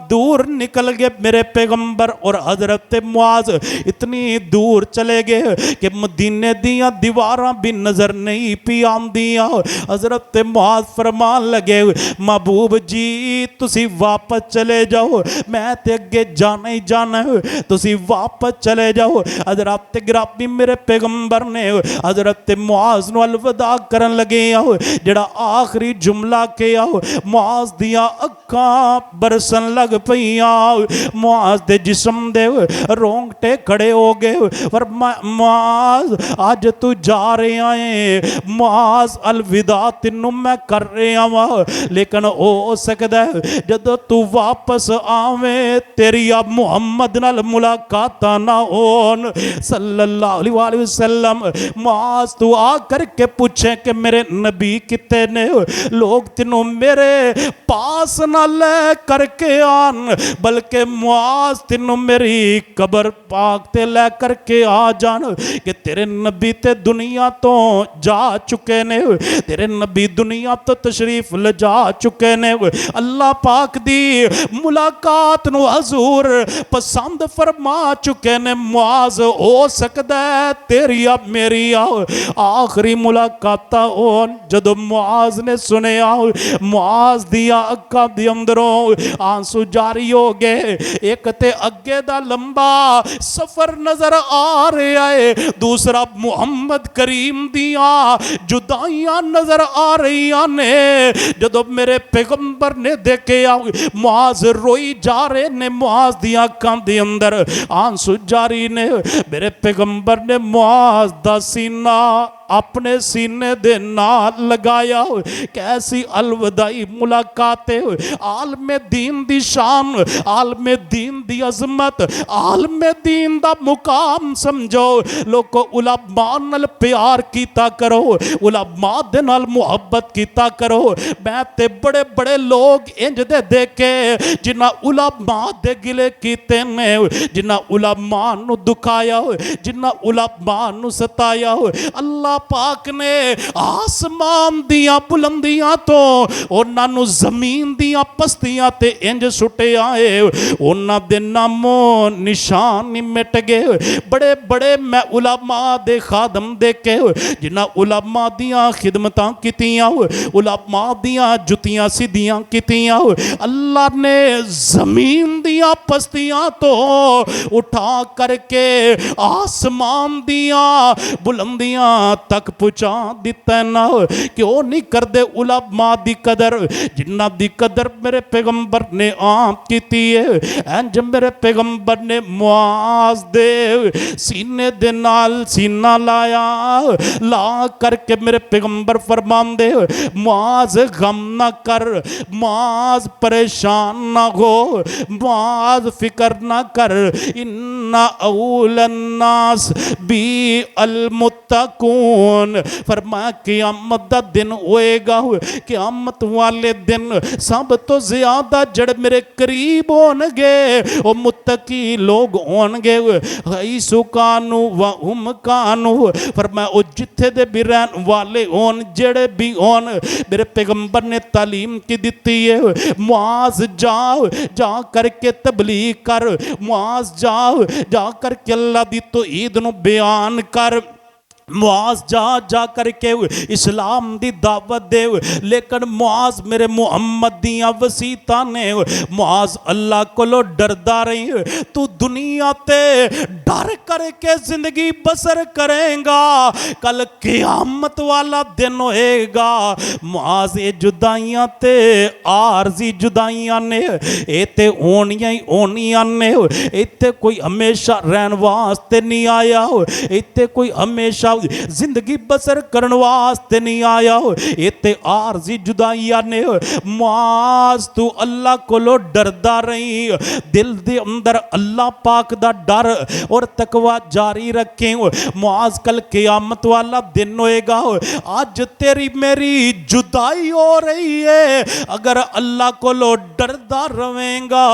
दूर निकल गए मेरे पैगंबर और हज़रत मुआज़ इतनी दूर चले गए कि मदीने दियां दीवारां भी नज़र नहीं पी आंदियां। हज़रत मुआज़ मुआज फरमान लगे महबूब जी तुसी वापस चले जाओ, मैं ते अगे जाना ही जाना है, तुसी वापस चले जाओ। हजरत गिरामी मेरे पैगंबर ने हजरत मुआज नूं अलविदा करन लगे आओ, जेड़ा आखिरी जुमला के आओ मुआज दियां अखां बरसन लग पईयां, मुआज दे जिस्म दे रोंगटे खड़े हो गए। पर मुआज अज तू जा रहा है, मुआज अलविदा तेनू मैं कर रहा वा, लेकिन हो सकदा है जदों तू वापस आवे तेरी अब मुहम्मद नाल मुलाकात ना होन सल्लल्लाहु अलैहि वसल्लम। मुआज तू आ करके पूछे कि मेरे नबी कितने ने, लोग तेनों मेरे पास ना ले करके आन, बल्कि मुआज तेनों मेरी कबर पाक ते ले करके आ जान कि तेरे नबी ते दुनिया तो जा चुके ने, तेरे नबी दुनिया तो तशरीफ ले जा चुके ने। अल्लाह पाक दी मुलाकात नू हजूर पसंद फरमा चुके ने। मुआज हो सकदा है तेरी अब मेरी आखिरी मुलाकात होन। जदों मुआज ने सुनिया मुआज दिया अखां दे अंदरों आंसू जारी हो गए। एक ते अगे दा लंबा सफर नजर आ रहा है, दूसरा मुहम्मद करीम दिया जुदाइयां नजर आ रही ने। जदों मेरे पैगंबर ने देखे मुआज रोई जा रहे ने, मुआज दिया अखां दे अंदर आंसू जारी ने। मेरे पैगंबर ने मुआज दा सीना अपने सीने दे नाल लगाया। कैसी अलविदाई मुलाकात, आलमे दीन दी शान, आलमे दीन दी अजमत, आलमे दीन दा मुकाम समझो। लोगों उलमा नाल प्यार कीता करो, उलमा दे नाल मुहब्बत कीता करो। मैं ते बड़े बड़े लोग इंज दे देखे जिन्हां उलमा दे गिले कीते ने, जिन्हां उलमा नू दुखाया, जिन्हां उलमा नू सताया। अल्लाह पाक ने आसमान दियां बुलंदियां तो उन्होंने जमीन दियां पस्तियां ते इंज सुटिया है, उन्होंने दे नामो निशान नहीं मिट गए। बड़े बड़े मैं उलमा दे खादम देखे जिन्हां उलमा दियां खिदमतां कीतियां, उलमा दियां जुतियां सीधियां कीतियां। अल्लाह ने जमीन दियां पस्तियां तो उठा करके आसमान दियां बुलंदियां तक पहुंचा दिता ना। क्यों नहीं करते उलमा दी कदर, जिन्ना दी कदर मेरे पैगंबर ने आप की है। इंज मेरे पैगंबर ने मुआज दे सीने दे नाल सीना लाया, ला करके मेरे पैगंबर फरमांदे मुआज गम ना कर, मुआज परेशान ना हो, मुआज फिक्र ना कर। इन्ना औलन नास बी अल मुत्तकून, फरमाया क़यामत दा दिन होएगा, क़यामत वाले दिन सब तो ज्यादा जड़ मेरे करीब होणगे वो मुत्तकी लोग होणगे। हई सुकानू व उम कानू, फरमाया वो जिथे दे भी रहन वाले होन, जड़े भी होन, मेरे पैगंबर ने तालीम की दिती है। मुआज जाओ, जा करके तबलीग कर, मुआज जाओ, जा करके अल्लाह दी तौहीद नू बयान कर, मुआज जा जा करके इस्लाम दी दावत दे। लेकिन मुआज मेरे मुहम्मद दियां वसीयतां ने, मुआज अल्लाह कोलों डरदा रही। तू दुनिया ते डर करके जिंदगी बसर करेगा, कल क़यामत वाला दिन होएगा। मुआज ये जुदाइयां ते आरजी जुदाइयां ने, ये ते होनियां ही होनियां ने। इत्थे कोई हमेशा रहन वास्ते नहीं आया, इत्थे कोई हमेशा जिंदगी बसर करने वास्ते नहीं आया। इत्ते आरजी जुदाइयां ने। मुआज तू अल्लाह कोलों डरदा रही, दिल दे अंदर अल्लाह पाक दा डर और तकवा जारी रखे। मुआज कल क़यामत वाला दिन होएगा, आज तेरी मेरी जुदाई हो रही है, अगर अल्लाह कोलों डरदा रवेंगा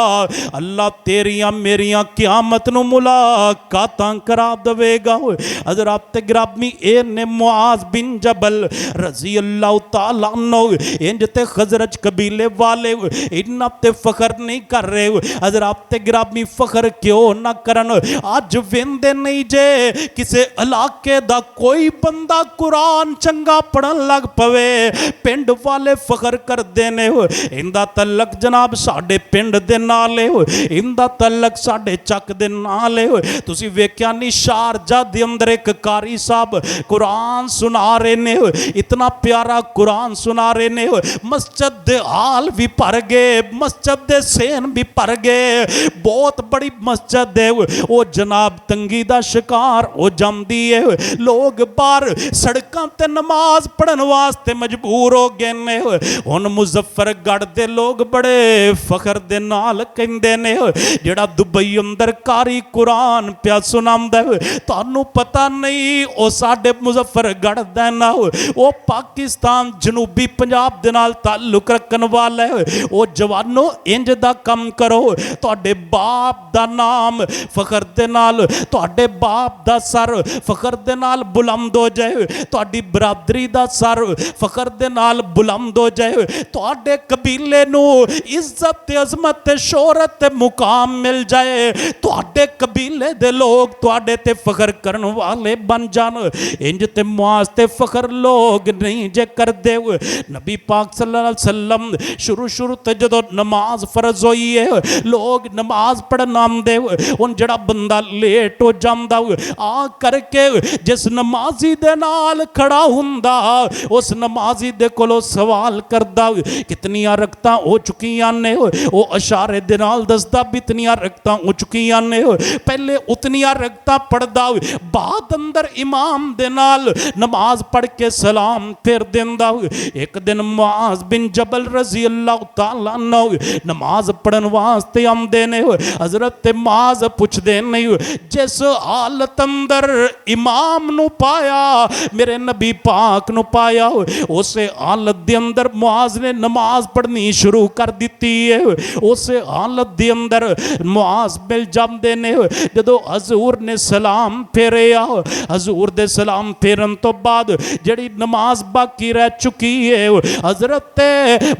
अल्लाह तेरियां मेरियां क़यामत नू मुलाकातां करा देवेगा। हज़रात गिरामी गिरामी ए ने मुआज बिन जबल रजी अल्लाह तआला अन्हु इंज ते खजरज कबीले वाले इन्ना ते फखर नहीं कर रहे। हजरात ते गिरामी फखर क्यों ना करन, अज वेंदे नहीं जे किसे इलाके दा कोई बंदा कुरान चंगा पढ़न लग पवे पिंड वाले फखर करदे ने इंदा तलक जनाब साडे पिंड दे नाल है, इंदा तलक साडे चक दे नाल है। तुसी वेख्या नहीं शारजा दे अंदर एक कारी साहब कुरान सुना रहे ने, इतना प्यारा कुरान सुना रहे ने, मस्जिद दे हाल भी भर गए, मस्जिद दे सेन भी भर गए, बहुत बड़ी मस्जिद है वो जनाब तंगी दा शिकार हो जाती है। लोग बाहर सड़कों ते नमाज पढ़न वास्ते मजबूर हो गए ने। हुण मुजफ्फरगढ़ दे लोग बड़े फखर दे नाल कहंदे ने जेड़ा दुबई अंदर कारी कुरान पिया सुनांदा है, तुहानू पता नहीं ओ साडे मुजफ्फरगढ़ दा ना वो पाकिस्तान जनूबी पंजाब दे नाल ताल्लुक रखन वाला है। ओ जवानो इंज दा कम करो, तुहाडे बाप दा नाम फखर दे नाल, तुहाडे बाप दा सर फखर दे नाल बुलंद हो जाए, तुहाडी बरादरी दा सर फखर दे नाल बुलंद हो जाए, तुहाडे कबीले नू इज्जत ते अजमत ते शोहरत ते मुकाम मिल जाए, तुहाडे कबीले दे लोग तुहाडे ते फखर करन वाले बन जान। इंज ते मुआज ते फखर लोग नहीं जे करदे। नबी पाक सल्लल्लाहु अलैहि वसल्लम शुरू ते जदों नमाज फर्ज होई है लोग नमाज पढ़न आंदे, हुण जेड़ा बंदा लेट हो जांदा आ करके जिस नमाजी दे नाल खड़ा हुंदा उस नमाजी दे कोलों सवाल करदा कितनियां रकतां हो चुकियां ने, वो इशारे दे नाल दसदा भी इतनियां रकतां हो चुकियां ने, पहले उतनियां रकतां पढ़दा बाद अंदर इमाम दे नाल नमाज पढ़ के सलाम फेर देंदा। एक दिन मुआज बिन जबल रजी अल्लाह तआला अन्हु नमाज पढ़न वास्ते आंदे ने। हजरत मुआज पुछदे नहीं जिस हालत अंदर इमाम नु पाया मेरे नबी पाक नु पाया उस हालत दे अंदर मुआज ने नमाज पढ़नी शुरू कर दी है। उस हालत दे अंदर मुआज मिल जाते ने जदों हजूर ने सलाम फेरिया, हजूर दे सलाम फेरन तो बाद जड़ी नमाज बाकी रह चुकी है हजरत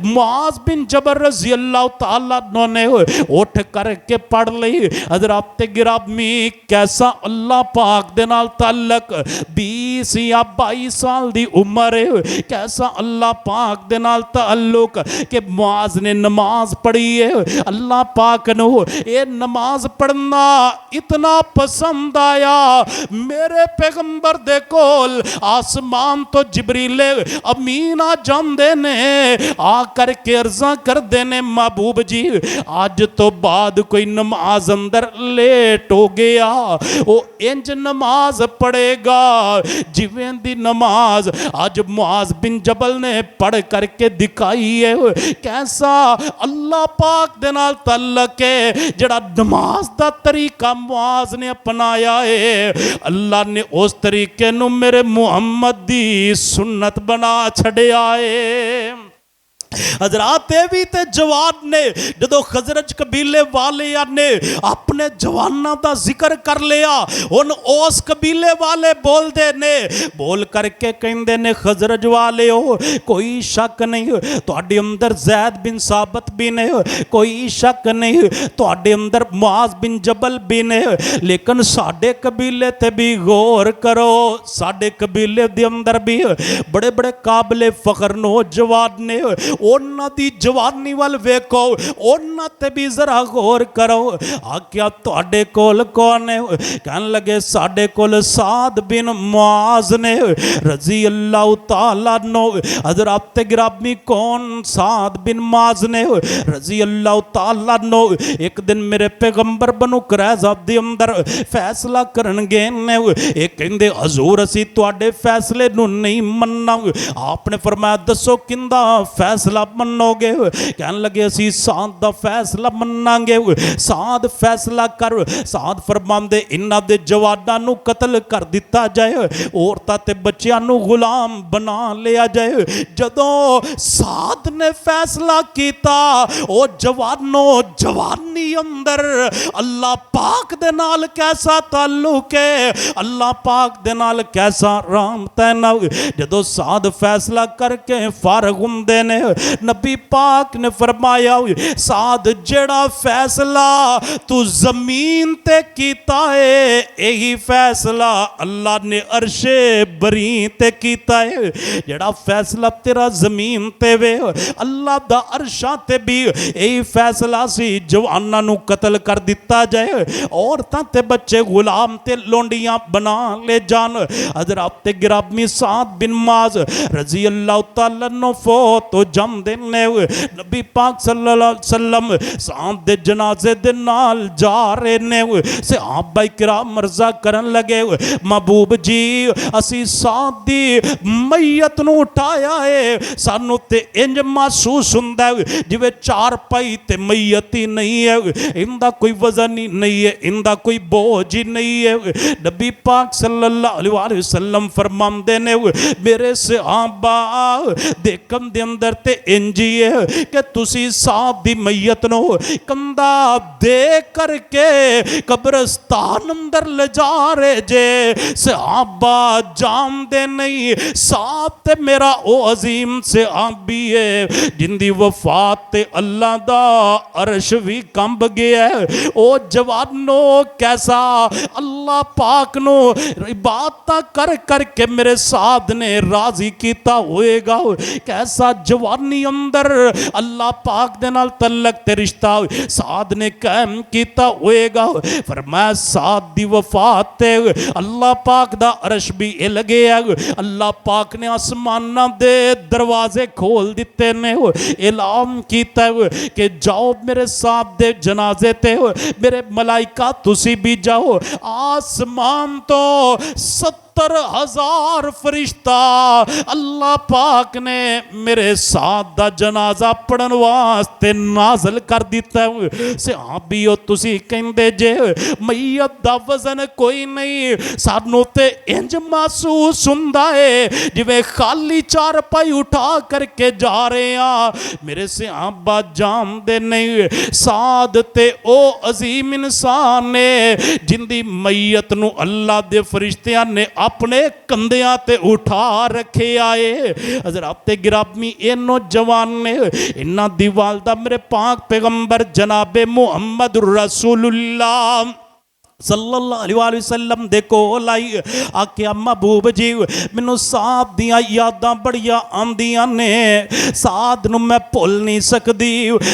मुआज बिन जबल रजी अल्लाह तआला अन्हु ने उठ करके पढ़ ली। हजरत गिरामी कैसा अल्लाह पाक दे नाल ताल्लुक 20 या 22 साल दी उम्र है, कैसा अल्लाह पाक दे नाल ताल्लुक कि मुआज ने नमाज पढ़ी है। अल्लाह पाक नु ये नमाज पढ़ना इतना पसंद आया मेरे पैगंबर दे कोल आसमान तो जिबरीले अमीन आ जांदे ने आ करके अर्जा करदे ने महबूब जी अज तो बाद कोई नमाज अंदर लेट हो गया वो इंज नमाज पढ़ेगा जिवें दी नमाज अज मुआज बिन जबल ने पढ़ करके दिखाई है। कैसा अल्लाह पाक दे नाल ताल्लुक है जड़ा नमाज दा तरीका मुआज ने अपनाया है। अल्लाह ने उस तरीके नू मेरे मुहम्मद दी सुन्नत बना छड़िया है। हजरात भी ते जवान ने जदों खजरज कबीले वाले ने अपने जवाना का जिक्र कर लिया हुण उस कबीले वाले बोलते ने बोल करके कहंदे ने खजरज वाले हो कोई शक नहीं तुहाडे अंदर जैद बिन साबित भी ने, कोई शक नहीं तुहाडे अंदर मुआज बिन जबल भी ने, लेकिन साडे कबीले ते भी गौर करो साडे कबीले दे अंदर भी बड़े बड़े काबिले फखर नौजवान ने उन्हां दी जवानी वाल वेखो उन्हां ते भी जरा गौर करो। आख्या तुहाडे कोल कौन है? कहन लगे साडे कोल साद बिन मुआज ने रजी अल्लाह तआला अन्हु। हजरत गिरामी कौन? साद बिन मुआज ने रजी अल्लाह तआला अन्हु। एक दिन मेरे पैगंबर बनु कुरैज़ा दे अंदर फैसला करन गए ने, एक कहंदे हजूर असी तुहाडे फैसले नूं नहीं मन्ना। आपने फरमाया दसो किंदा फैसला फैसला मनोगे? कहन लगे असी साद दा फैसला मनांगे। साद फैसला कर। साद फरमांदे इन्हां दे जवानां नूं कतल कर दिता जाए, औरतां ते बच्चियां नूं गुलाम बना लिया जाए। जदों साद ने फैसला किया, ओ जवानों जवानी अंदर अल्लाह पाक दे नाल कैसा ताल्लुक है, अल्लाह पाक दे नाल कैसा राम तैना। जदों साद फैसला करके फारग हुंदे ने, नबी पाक ने फरमाया साद जेड़ा फैसला तू जमीन ते कीता है, यही फैसला अल्लाह ने अर्शे बरी ते कीता है। जेड़ा फैसला तेरा जमीन ते वे, अल्लाह दा अर्शा ते भी यही फैसला सी, जवानां नूं कतल कर दिता जाए, औरतां ते बच्चे गुलाम ते लोंडियां बना ले जान। हजरत ते गिरामी साद बिन माज रजी अल्लाह तआला अन्हु फौत हो जांदे ने। नबी पाक सल्लल्लाहु अलैहि वसल्लम साद दे जनाजे दे नाल जा रहे ने। सहाबा किराम अर्ज़ा करन लगे, महबूब जी असी साद दी मैयत नूं उठाया है, सानू ते इंज महसूस हुंदा है जिवें चार पाई ते मैयत ही नहीं है, इंदा कोई वजन ही नहीं है, इंदा कोई बोझ ही नहीं है। नबी पाक सल्लल्लाहु अलैहि वसल्लम फरमांदे ने, मेरे सहाबा देखम दे अंदर ते इंज ही है कि तुसी साद दी मैयत नूं कंधा दे करके कब्रिस्तान अंदर ले जा रहे जे। सहाबा जानदे नहीं साद ते मेरा ओ अजीम सहाबी है जिंदी वफात ते अल्लाह दा अर्श भी कंब गया है। ओ जवानों कैसा अल्लाह पाक नो इबादत कर करके मेरे साद ने राजी किया होएगा। कैसा जवानी अंदर अल्लाह पाक दे नाल तल्लक ते रिश्ता साद ने कायम किया होएगा। फरमाया साद दी वफात ते अल्लाह पाक दा अर्श भी हिल गया। अल्लाह पाक ने आसमानां दे दरवाजे खोल दिते ने, ऐलान किया कि जाओ मेरे साद दे जनाजे ते मेरे मलाइका तुसी भी जाओ। आसमान तो 70,000 फरिश्ता अल्लाह पाक ने मेरे साद दा जनाजा पढ़न वास्ते नाज़िल कर दिता। सहाबीओ तुसी कहंदे जे मैयत दा वजन कोई नहीं, सानू ते इंज महसूस हुंदा है जिवें खाली चार पाई उठा करके जा रहे हैं। मेरे सहाबा जानदे नहीं साद ते ओ अजीम इंसान ने जिंदी मैयत नू अल्लाह दे फरिश्तियां ने अपने कंधियां ते उठा रखे आए। हज़रत गिरामी ए नौजवान ने इन्ना दी वालदा मेरे पाक पैगंबर जनाबे मुहम्मद रसूलुल्लाह सल्लल्लाहु अलैहि वसल्लम दे कोल आई। आख्या महबूब जी मैनू साद दियां यादां बड़ियां आंदियां ने, साद नू मैं भुल नहीं सकदी,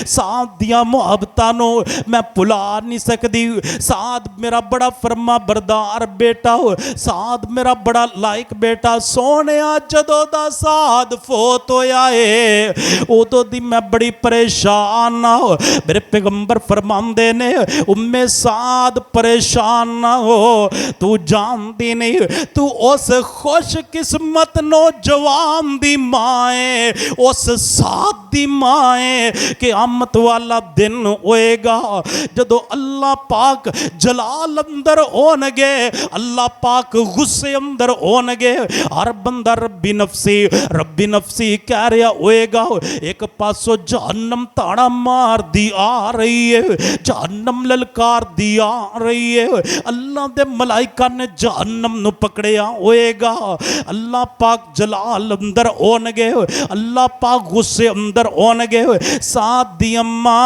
साद दियां मुहब्बतां नू मैं भुला नहीं सकदी। साद मेरा बड़ा फरमा बरदार बेटा, साद मेरा बड़ा लायक बेटा। सोहणिया जदों दा साद फोत होया है उदों दी मैं बड़ी परेशान आ। मेरे पैगंबर फरमांदे ने उम्मे साद परेशान ना हो, तू जानती नहीं तू उस खुश किस्मत नौजवान दी मां है, उस साद दी मां है कि आमत वाला दिन होएगा जदों अल्लाह पाक जलाल अंदर होणगे, अल्लाह पाक गुस्से अंदर होणगे। हर बंदा रब्बी नफसी कह रहा होएगा। एक पासों जहन्नम ताड़ा मार दी आ रही है, जहन्नम ललकार दी आ रही है। अल्लाह दे मलाइका ने जहन्नम नू पकड़िया होएगा। अल्लाह पाक जलाल अंदर होणगे, अल्लाह पाक गुस्से अंदर होणगे। साद दी अम्मा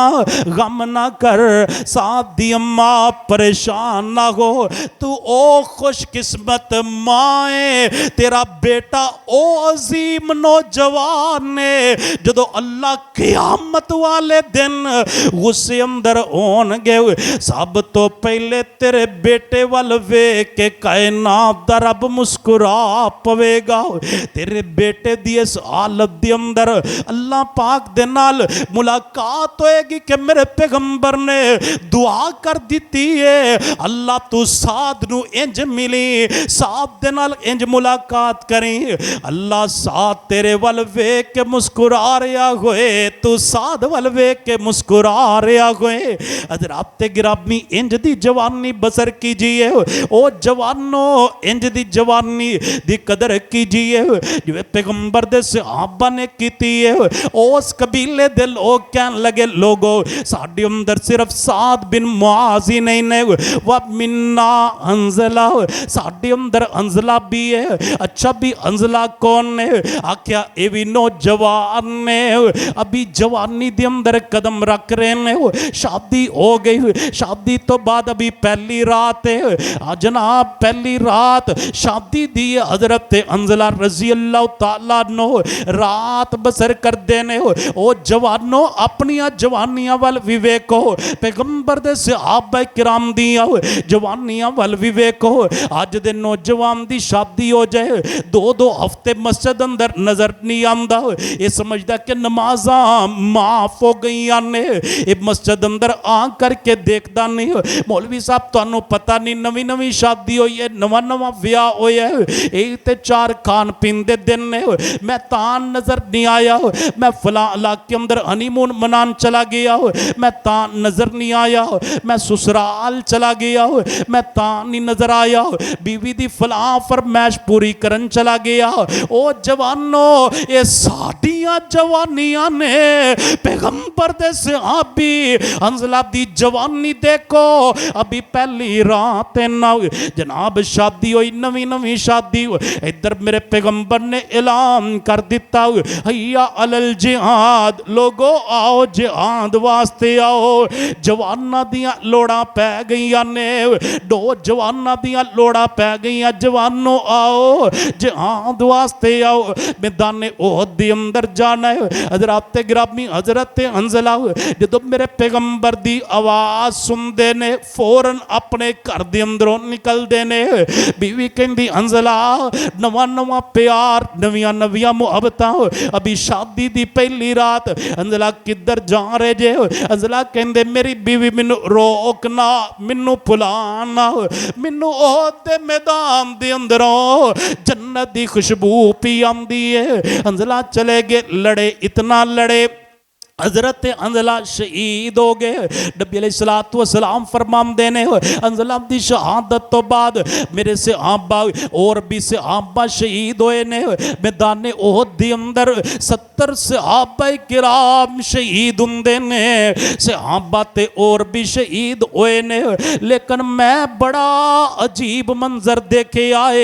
गम ना कर, साद दी अम्मा परेशान ना हो, तू ओ खुशकिस्मत मां है, तेरा बेटा ओ अजीम नौजवान ने जदों अल्लाह क़यामत वाले दिन गुस्से अंदर होणगे सब तो पहले तेरे बेटे वल वेख के कायनात दा रब मुस्कुरा पवेगा। तेरे बेटे दी इस हालत दे अंदर अल्लाह पाक दे नाल मुलाकात होएगी कि मेरे पैगंबर ने दुआ कर दी है, अल्लाह तू साद नू इंज मिली, साद दे नाल इंज मुलाकात करी। अल्लाह साद तेरे वल वेख के मुस्कुरा रहा होए, तू साद वल वेख के मुस्कुरा रहा होए। हज़रात गिरामी इंज दी जवानी बसर कीजिए, ओ जवानो इंज दी जवानी दी कदर कीजिए जिवें पैगंबर दे सहाबा ने कीती है। उस कबीले दे लोग कहन लगे, लोगो साडे अंदर सिर्फ साद बिन मुआज ही नहीं ने, व मिन्ना हंजला, साडे अंदर हंजला भी है। अच्छा भी हंजला कौन ने? आख्या ये भी नौजवान ने, अभी जवानी दे अंदर कदम रख रहे ने, शादी हो गई, शादी तो बाद अभी पहली रात है जनाब, पहली रात शादी दी हजरत हंजला रजी अल्लाह तआला नो रात बसर कर देने। ओ जवानो अपनिया जवानियां वाल विवेको, पैगंबर दे सहाबा किराम दिया जवानियां वाल विवेको। अज दे नौजवान दी शादी हो जाए, दो दो हफ्ते मस्जिद अंदर नजर नहीं आंदा, ये समझदा कि नमाजा माफ हो गई ने, ये मस्जिद अंदर आ करके देखदा नहीं। मौलवी साहब तुहानू पता नहीं नवी नवी शादी हुई है, नवा नवा विआह होया है, यही ते चार खान पीन दे दिन ने, मैं तान नजर नहीं आया, मैं फला इलाके अंदर हनीमून मनान चला गया, मैं तान नजर नहीं आया, मैं ससुराल चला गया, मैं तान नहीं नजर आया, बीवी दी फला फरमैश पूरी करन चला गया। ओ जवानो ये साडियां जवानियां ने, पैगंबर दे सहाबी हंजला दी जवानी देखो, अभी पहली रात ना जनाब शादी हुई, नवी नवी शादी। इधर मेरे पैगंबर ने ऐलान कर दिता, हैया अलल जिहाद, लोगो आओ जिहाद वास्ते आओ। जवाना दियां लोड़ा पै गई ने, दो जवाना दियां लोड़ा पै गई, जवानो आओ जिहाद वास्ते आओ, मैदाने ओहद दे अंदर जाना है। हजरत गिरामी हजरत हंजला जदों मेरे पैगंबर दी आवाज सुनते ने फौरन अपने घर दे अंदरों निकलते ने। बीवी कहती हंजला नवा नवा प्यार, नविया नविया मुहब्बतां, अभी शादी दी पहली रात, हंजला किधर जा रहे जे? हंजला कहते मेरी बीवी मैनू रोकना, मैनू भुलाना, मैनू ओहदे मैदान दे अंदरों जन्नत दी खुशबू पी आंदी है। हंजला चले गए, लड़े इतना लड़े, हजरत हंजला शहीद हो गए। नबी अलैहिस्सलातु वस्सलाम फरमाते ने हंजला दी शहादत तो बाद मेरे सहाबा और भी सहाबा शहीद होए ने। मैदान ओहद दे अंदर 70 सहाबा किराम शहीद हुंदे ने, सहाबा ते और भी शहीद होए ने। लेकिन मैं बड़ा अजीब मंजर देखे आए,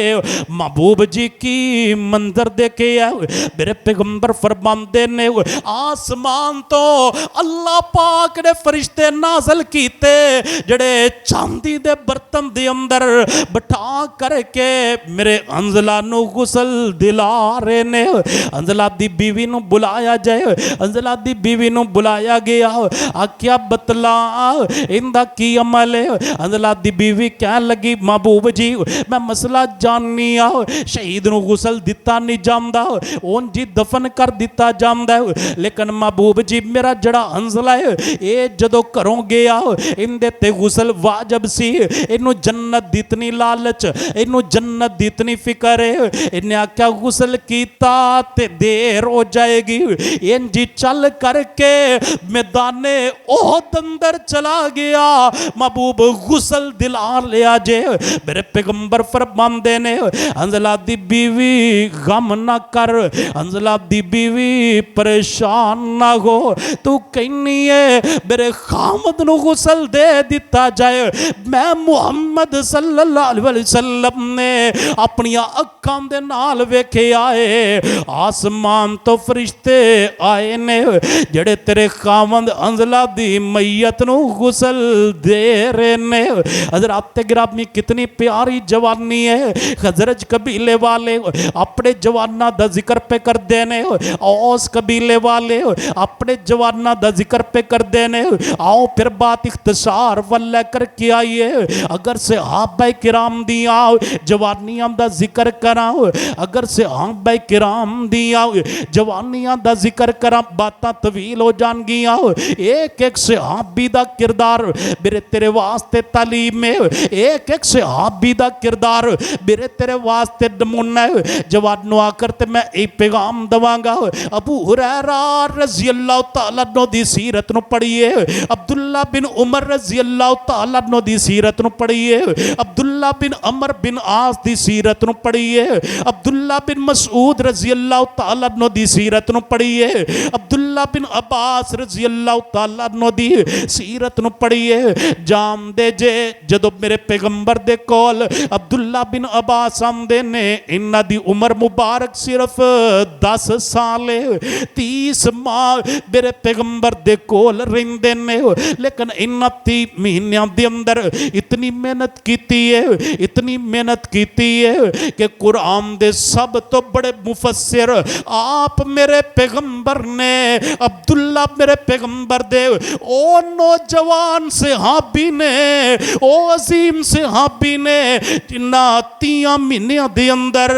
महबूब जी की मंजर देखे आए। मेरे पैगंबर फरमाते ने आसमान तो अल्लाह पाक ने फरिश्ते नाज़िल कीते जड़े चांदी दे बर्तन दे अंदर बिठा करके मेरे हंजला नू गुसल दिला रहे ने। हंजला दी बीवी नू बुलाया जाए, हंजला दी बीवी नू बुलाया गया, आख्या बतला इंदा की अमल है? हंजला दी बीवी कह लगी महबूब जी मैं मसला जाननी आ, शहीद नू गुसल दिता नहीं जांदा, उन जी दफन कर दिता जांदा, लेकिन महबूब जी मेरा जड़ा हंजला है ये जदों घरों गया इंदे ते गुसल वाजब सी, इनू जन्नत दी इतनी लालच, इनू जन्नत दी इतनी फिक्र है, इन्हें आख्या गुसल कीता ते देर हो जाएगी, इंजी चल करके मैदाने ओहद अंदर चला गया, महबूब गुसल दिला लिया जे। मेरे पैगंबर फरमांदे ने हंजला दी बीवी गम ना कर, हंजला दी बीवी परेशान ना हो, तू कहनी है मेरे खामद नू गुसल दे दिता जाए। मैं मुहम्मद सल्लल्लाहु अलैहि वसल्लम ने अपनी अखां दे नाल वेखे आए, आसमान तो फरिश्ते आए ने जड़े तेरे खामद हंजला दी मैयत नू गुसल दे रहे ने। हज़रात गिरामी कितनी प्यारी जवानी है। खजरज कबीले वाले अपने जवाना दा जिक्र पे कर देने, औस कबीले वाले अपने अपने जवाना दा जिक्र पे करते ने। आओ फिर बात इख्तिसार वाल करके आइए। अगर सहाबा किराम दिया जवानियां दा जिक्र करा, अगर सहाबा किराम दिया जवानियां दा जिक्र करा, बातां तवील हो जाएंगियां। एक एक सहाबी दा किरदार मेरे तेरे वास्ते तालीम है, एक एक सहाबी दा किरदार मेरे तेरे वास्ते नमूना है। जवानों आकर ते मैं एक पैगाम दवांगा। अबू हुरैरा रज़ी अल्लाह तआला अन्हु दी सीरत नु पढ़िए, अब्दुल्ला बिन उमर रज़ी अल्लाह तआला अन्हु दी सीरत नु पढ़िए, अब्दुल्ला बिन अमर बिन आस दी सीरत नु पढ़िए, अब्दुल्ला बिन मसूद रज़ी अल्लाह तआला अन्हु दी सीरत नु पढ़िए, अब्दुल्ला बिन अब्बास रज़ी अल्लाह तआला अन्हु दी सीरत नु पढ़िए। जान दे जे जदों मेरे पैगंबर दे कोल अब्दुल्ला बिन अब्बास आंदे ने, इन्हां दी उम्र मुबारक सिर्फ 10 साल है। 30 माह मेरे पैगंबर दे कोल रहिंदे ने, लेकिन इन्हां 30 महीनों दे अंदर इतनी मेहनत कीती है, इतनी मेहनत कीती है कि कुरान दे सब तो बड़े मुफस्सिर आप मेरे पैगंबर ने, अब्दुल्ला मेरे पैगंबर दे ओ नौजवान सहाबी ने, ओ अजीम सहाबी ने, जिन्हां 30 महीनों दे अंदर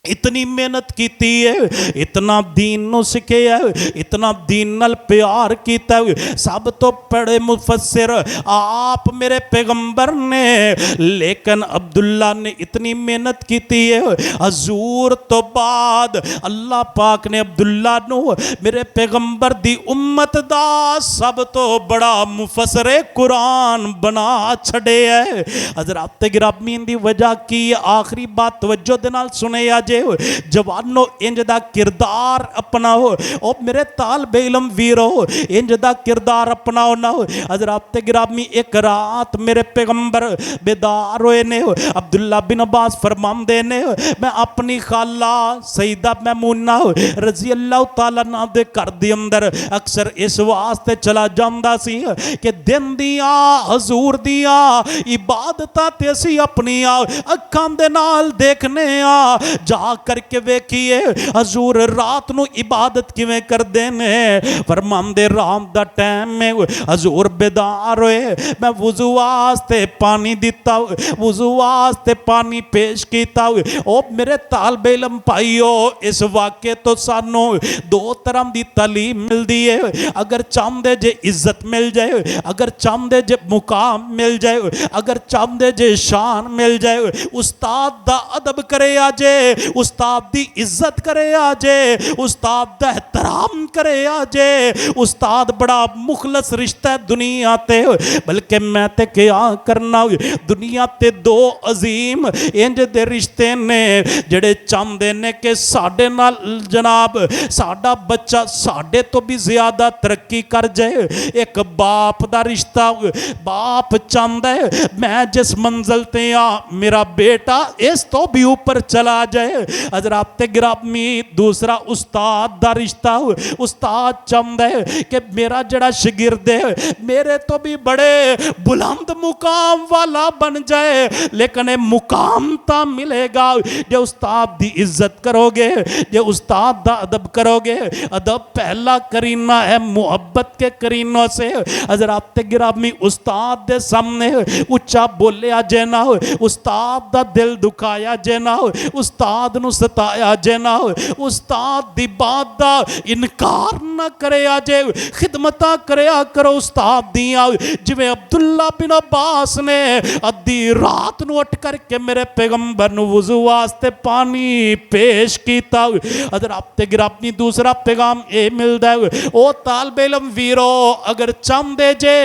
इतनी मेहनत की है, इतना दीन नु सीखे है, इतना दीन नाल प्यार किया। सब तो बड़े मुफस्सिर आप मेरे पैगंबर ने, लेकिन अब्दुल्ला ने इतनी मेहनत की है। हजूर तो बाद अल्लाह पाक ने अब्दुल्ला नु मेरे पैगंबर दी उम्मत दा सब तो बड़ा मुफस्सिर कुरान बना छड़े है। हज़रात गिरामी दी वजह की आखिरी बात तवज्जो दे नाल सुने आ जे। जवानों इंज दा किरदार अपनाओ, ओ मेरे तालिबे इल्म वीरो इंज दा किरदार अपनाओ ना। हज़रात गिरामी एक रात मेरे पैगंबर बेदार होए ने। अब्दुल्ला बिन अब्बास फरमांदे ने, मैं अपनी खाला सईदा मैमूना रज़ी अल्लाह तआला अन्हा दे घर दे अंदर अक्सर इस वास्ते चला जांदा सी कि दिन दियां हजूर दियां इबादतां ते असीं अपनी अखां दे नाल देखने आ। जा करके वेखिए हजूर रात नू इबादत किवें करदे ने। फरमांदे रात दा टाइम में हजूर बेदार होए, मैं वुजू वास्ते पानी दिता, वुजू वास्ते पानी पेश किया। ओ मेरे तालिबे इल्म भाईओ, इस वाक़े तो सानू दो तरह की तालीम मिलती है। अगर चाहते जे इज्जत मिल जाए, अगर चाहते जे मुकाम मिल जाए, अगर चाहते जे शान मिल जाए, उस्ताद दा अदब करे आजे, उस्ताद दी इज्जत करे आजे, उस्ताद दा एहतराम करे आजे। उस्ताद बड़ा मुखलस रिश्ता है दुनिया ते। बल्कि मैं ते क्या करना, दुनिया ते दो अजीम इंज दे रिश्ते ने जेड़े चाहते ने कि साडे नाल जनाब साडा बच्चा साडे तो भी ज्यादा तरक्की कर जाए। एक बाप दा रिश्ता, बाप चाहता है मैं जिस मंजिल ते मेरा बेटा इस तो भी ऊपर चला जाए। हज़रात गिरामी दूसरा उस्ताद दा रिश्ता, उस्ताद चाहता है कि मेरा जड़ा शागिर्द है मेरे तो भी बड़े बुलंद मुकाम वाला बन जाए। लेकिन मुकाम ता मिलेगा जो उस्ताद दी इज्जत करोगे, जो उस्ताद दा अदब करोगे। अदब पहला करीना है मुहब्बत के करीनों से। हज़रात गिरामी उस्ताद दे सामने उच्चा बोलिया जे ना, उस्ताद दा दिल दुखाया जे ना, उस्ताद नू सताया जे ना, उस्ताद दी बात दा इनकार ना करे जे, खिदमतां करया करो उस्ताद दियां। जिवें अब्दुल्ला बिन अब्बास ने अद्धी रात नू उठ करके मेरे पैगंबर नू वुजू वास्ते पानी पेश कीता। हज़रात गिरामी दूसरा पैगाम ये मिलदा है, ओ तालिबे इल्म वीरो, अगर चाहते जे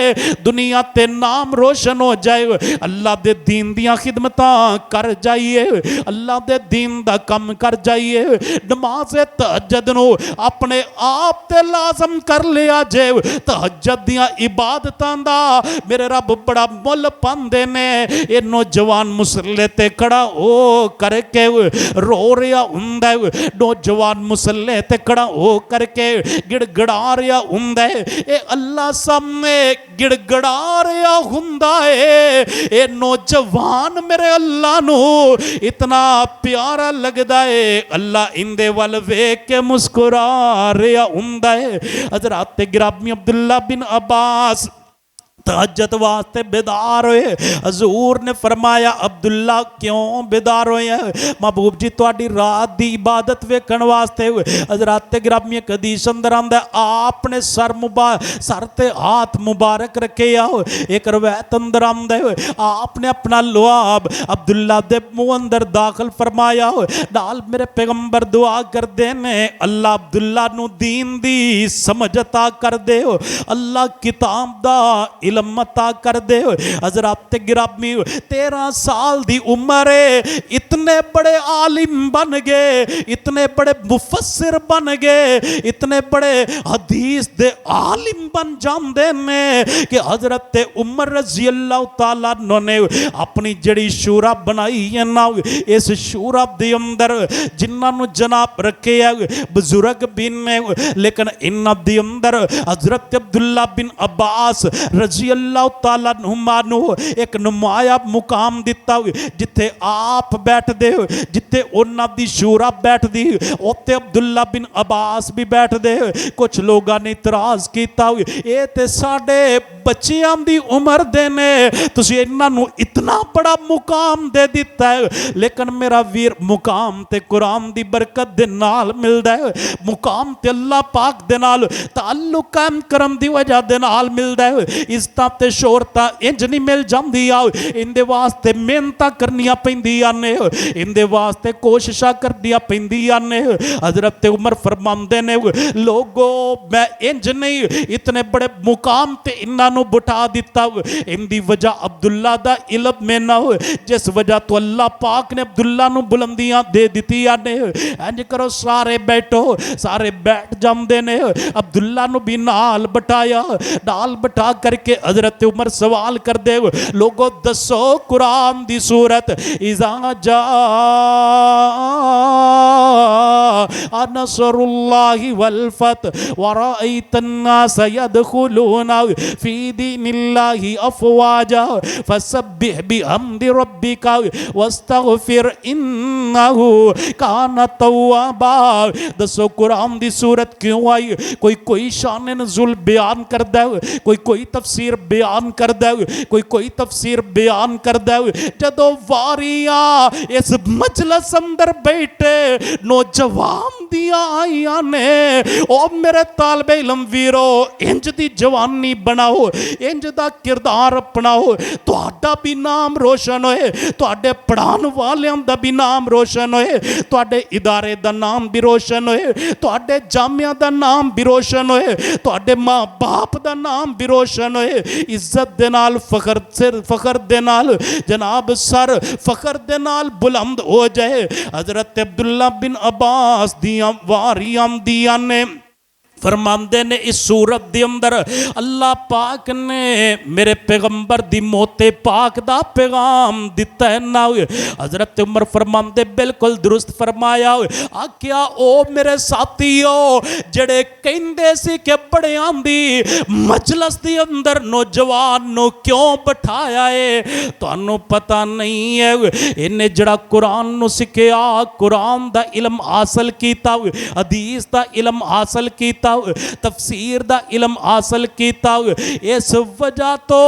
दुनिया ते नाम रोशन हो जाए, अल्लाह दे दीन दियां खिदमतां कर जाइए, अल्लाह दे दीन दा कम कर जाइए। नमाज तहज्जुद नू अपने आप ते लाजम कर लिया जे। तहज्जुद दियां इबादतां दा मेरे रब बड़ा मुल पांदे ने। ये नौजवान मुसल्ले ते खड़ा हो करके रो रहा हुंदा है, नौजवान मुसल्ले ते खड़ा हो करके गिड़गड़ा रहा हुंदा है, ये अल्लाह सामने गिड़गड़ा रहा हुंदा है। ये नौजवान मेरे अल्लाह नू इतना प्यारा लगता है अल्लाह इंदे वल वेख के मुस्कुरा रहा हुंदा है। हज़रात गिरामी अब्दुल्ला बिन अब्बास तहज्जुद वास्ते बेदार होए। हजूर ने फरमाया अब्दुल्ला क्यों बेदार होए? महबूब जी तुहाडी रात दी इबादत वेखण वास्ते। हज़रात गिरामी हदीस अंदर आंदा आपने सर ते हाथ मुबारक रखे आओ। एक रवायत अंदर आंदा आपने अपना लुआब अब्दुल्ला दे मुंह अंदर दाखिल फरमाया नाल मेरे पैगंबर दुआ करदे ने अल्लाह अब्दुल्ला नू दीन दी समझ अता कर दे, अल्लाह किताब दा इल्म अता कर दे। हज़रात गिरामी 13 साल दी उम्र है, इतने बड़े आलिम बन गए, इतने बड़े मुफस्सिर बन गए, इतने बड़े हदीस दे आलिम बन जाते हैं कि हज़रत उमर रज़ी अल्लाह तआला अन्हु ने अपनी जड़ी शूरा बनाई है ना, इस शूरा दे अंदर जिन्होंने जनाब रखे है बुजुर्ग भी ने, लेकिन इन्हां दे अंदर हज़रत अब्दुल्ला बिन अब्बास रज़ी अल्लाह तआला अन्हुमा नू एक नुमाया मुकाम दिता जिथे आप बैठते हो, जिथे उन्हां दी शूरा बैठदी उत्ते अब्दुल्ला बिन अब्बास भी बैठते। कुछ लोगों ने इतराज किया ये ते साडे बच्चियां दी उम्र दे ने, तुसीं इन्हां नू इतना बड़ा मुकाम दे दिता है। लेकिन मेरा वीर मुकाम ते कुरान दी बरकत दे नाल मिलदा है, मुकाम ते अल्लाह पाक दे नाल ताल्लुक कायम करन दी वजह दे नाल मिलदा है। इज्जतां ते शोहरतां इंज नहीं मिल जांदी आ, इंदे वास्ते मेहनतां करनियां पैंदियां ने, इंदे वास्ते कोशिशां करनियां पैंदियां ने। हज़रत उमर फरमांदे ने लोगो मैं इंज नहीं इतने बड़े मुकाम ते इन्हां नू बिठा दिता, इंदी वजह अब्दुल्ला दा इल्म में ना हो, जिस वजह तो अल्लाह पाक ने अब्दुल्ला नू बुलंदियां दे दित्तियां ने। इंज करो सारे बैठो, सारे बैठ जांदे ने। अब्दुल्ला नू भी नाल बिठाया, नाल बिठा करके हज़रत उमर सवाल कर दे लोगो दसो कुरान दी सूरत इज़ा जा नसरुल्लाहि वल फतह व रअयतन नास यदखुलूना फी दीनिल्लाहि अफ़वाजा फसब्बिह बिहम्दि रब्बिका वस्तगफिर इन्नहु कान तव्वाबा। दसो कुरान दी सूरत क्यों आई? कोई शान नुज़ूल बयान करदा है, कोई तफसीर बयान करदा है, कोई तफसीर बयान करदा है। जदों वारियां इस मजलिस अंदर बैठे नौजवान दियां आईयां ने, ओ मेरे तालिबे इल्म वीरो इंज दी जवानी बनाओ, इंज दा किरदार अपनाओ, तुहाडा भी नाम रोशन होए, तुहाडे पढ़ाने वालियां दा भी नाम रोशन होए, तुहाडे इदारे दा नाम भी रोशन होए, तुहाडे जामिया दा नाम भी रोशन होए, तुहाडे माँ बाप दा नाम भी रोशन होए। इज्जत दे नाल फखर दे नाल जनाब सर फखर दे नाल बुलंद हो जाए। हज़रत अब्दुल्ला बिन अब्बास दियां वारियां दियां ने फरमांदे ने इस सूरत दे अंदर अल्लाह पाक ने मेरे पैगंबर दी मोते पाक दा पैगाम दिता है ना। हज़रत उमर फरमांदे बिल्कुल दुरुस्त फरमाया। आख्या ओ मेरे साथियों जड़े कहंदे सी कि बड़ियां दी मजलिस दे अंदर नौजवान नो क्यों बिठाया है, तुहानू पता नहीं है इन्हें जड़ा कुरान नु सिखिया, कुरान दा इल्म हासिल कीता, हदीस दा इल्म हासिल कीता, तफसीर दा इल्म हासिल कीता, इस वजह तो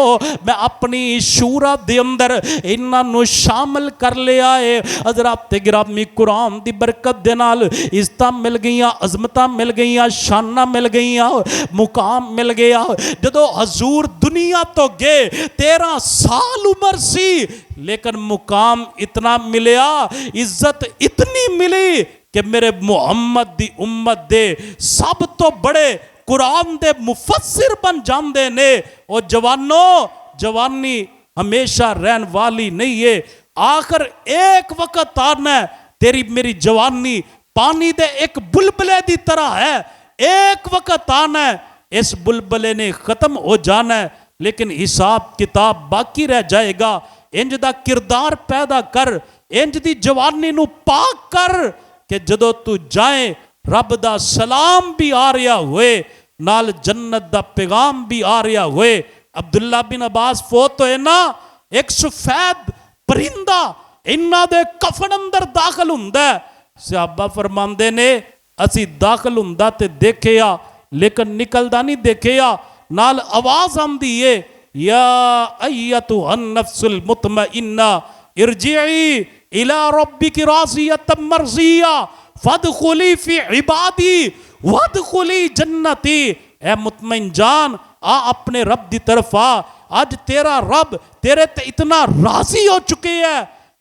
मैं अपनी शूरा दे अंदर इन्हां नू शामिल कर लिया है। हज़रात गिरामी कुरान दी बरकत दे नाल इज्जतां मिल गईयां, अज़मतां मिल गईयां, शानां मिल गईयां, मुकाम मिल गया। जदों हजूर दुनिया तो गए 13 साल उम्र सी, लेकिन मुकाम इतना मिलिया, इज्जत इतनी मिली कि मेरे मुहम्मद दी उम्मत दे सब तो बड़े कुरान दे मुफस्सिर बन जाते ने। और जवानों जवानी हमेशा रहन वाली नहीं है, आखिर एक वक्त आना है तेरी मेरी जवानी पानी दे एक बुलबुले की तरह है, एक वक्त आना है इस बुलबुले ने खत्म हो जाना है, लेकिन हिसाब किताब बाकी रह जाएगा। इंज दा किरदार पैदा कर, इंज दी जवानी नू पाक कर कि जदों तू जाए रब दा सलाम भी आ रहा होए, नाल जन्नत दा पैगाम भी आ रहा होए। अब्दुल्ला बिन अब्बास फोत होए ना, एक सफेद परिंदा इन्हां दे कफन अंदर दाखिल हुंदा है। सहाबा फरमांदे ने असी दाखिल हुंदा ते देखिया लेकिन निकलदा नहीं देखिया। नाल आवाज आंदी है या अय्यतुहन नफ्सुल मुतमइन्ना इरजिई इला रब्बिकी राज़ियतम मर्ज़िया फदखुली फी इबादी वदखुली जन्नती। ए मुतमइन जान आ अपने रब दी तरफ आ। आज तेरा रब तेरे ते इतना राजी हो चुके है,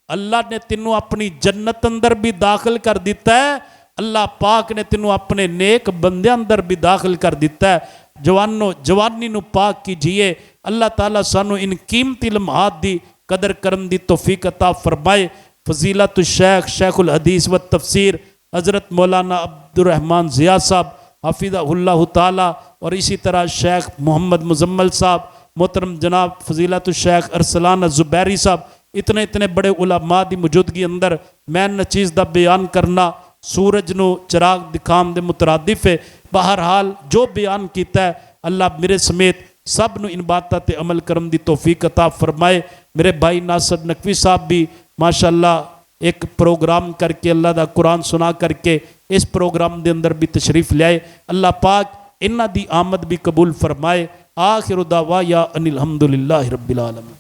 अल्लाह ने तेनू अपनी जन्नत अंदर भी दाखिल कर दिता है। अल्लाह पाक ने तेनू अपने नेक बंदे अंदर भी दाखिल कर दिता है। जवानों जवानी नू पाक कीजिए। अल्लाह ताला सानू इन कीमती लम्हात दी कदर करन दी तौफीक अता फरमाए। फजीलत शेख शेखुल हदीस व तफसीर हज़रत मौलाना अब्दुर्रहमान ज़िया साहब हफिज़हुल्लाह ताला और इसी तरह शेख मोहम्मद मुजम्मल साहब, मोहतरम जनाब फजीलत शेख अरसलान ज़ुबैरी साहब, इतने इतने बड़े उलमा दी मौजूदगी अंदर मैं न चीज़ का बयान करना सूरज नू चिराग दिखाम दे मुतरादिफ है। बहरहाल जो बयान किया है अल्लाह मेरे समेत सब नू इन बातों ते अमल करने की तौफीक अता फरमाए। मेरे भाई नासर नकवी साहब भी माशाअल्लाह एक प्रोग्राम करके अल्लाह दा कुरान सुना करके इस प्रोग्राम के अंदर भी तशरीफ लियाए। अल्लाह पाक इन्हां दी आमद भी कबूल फरमाए। आखिर दावा या अनिल हम्दुलिल्लाहि रब्बिल आलमीन।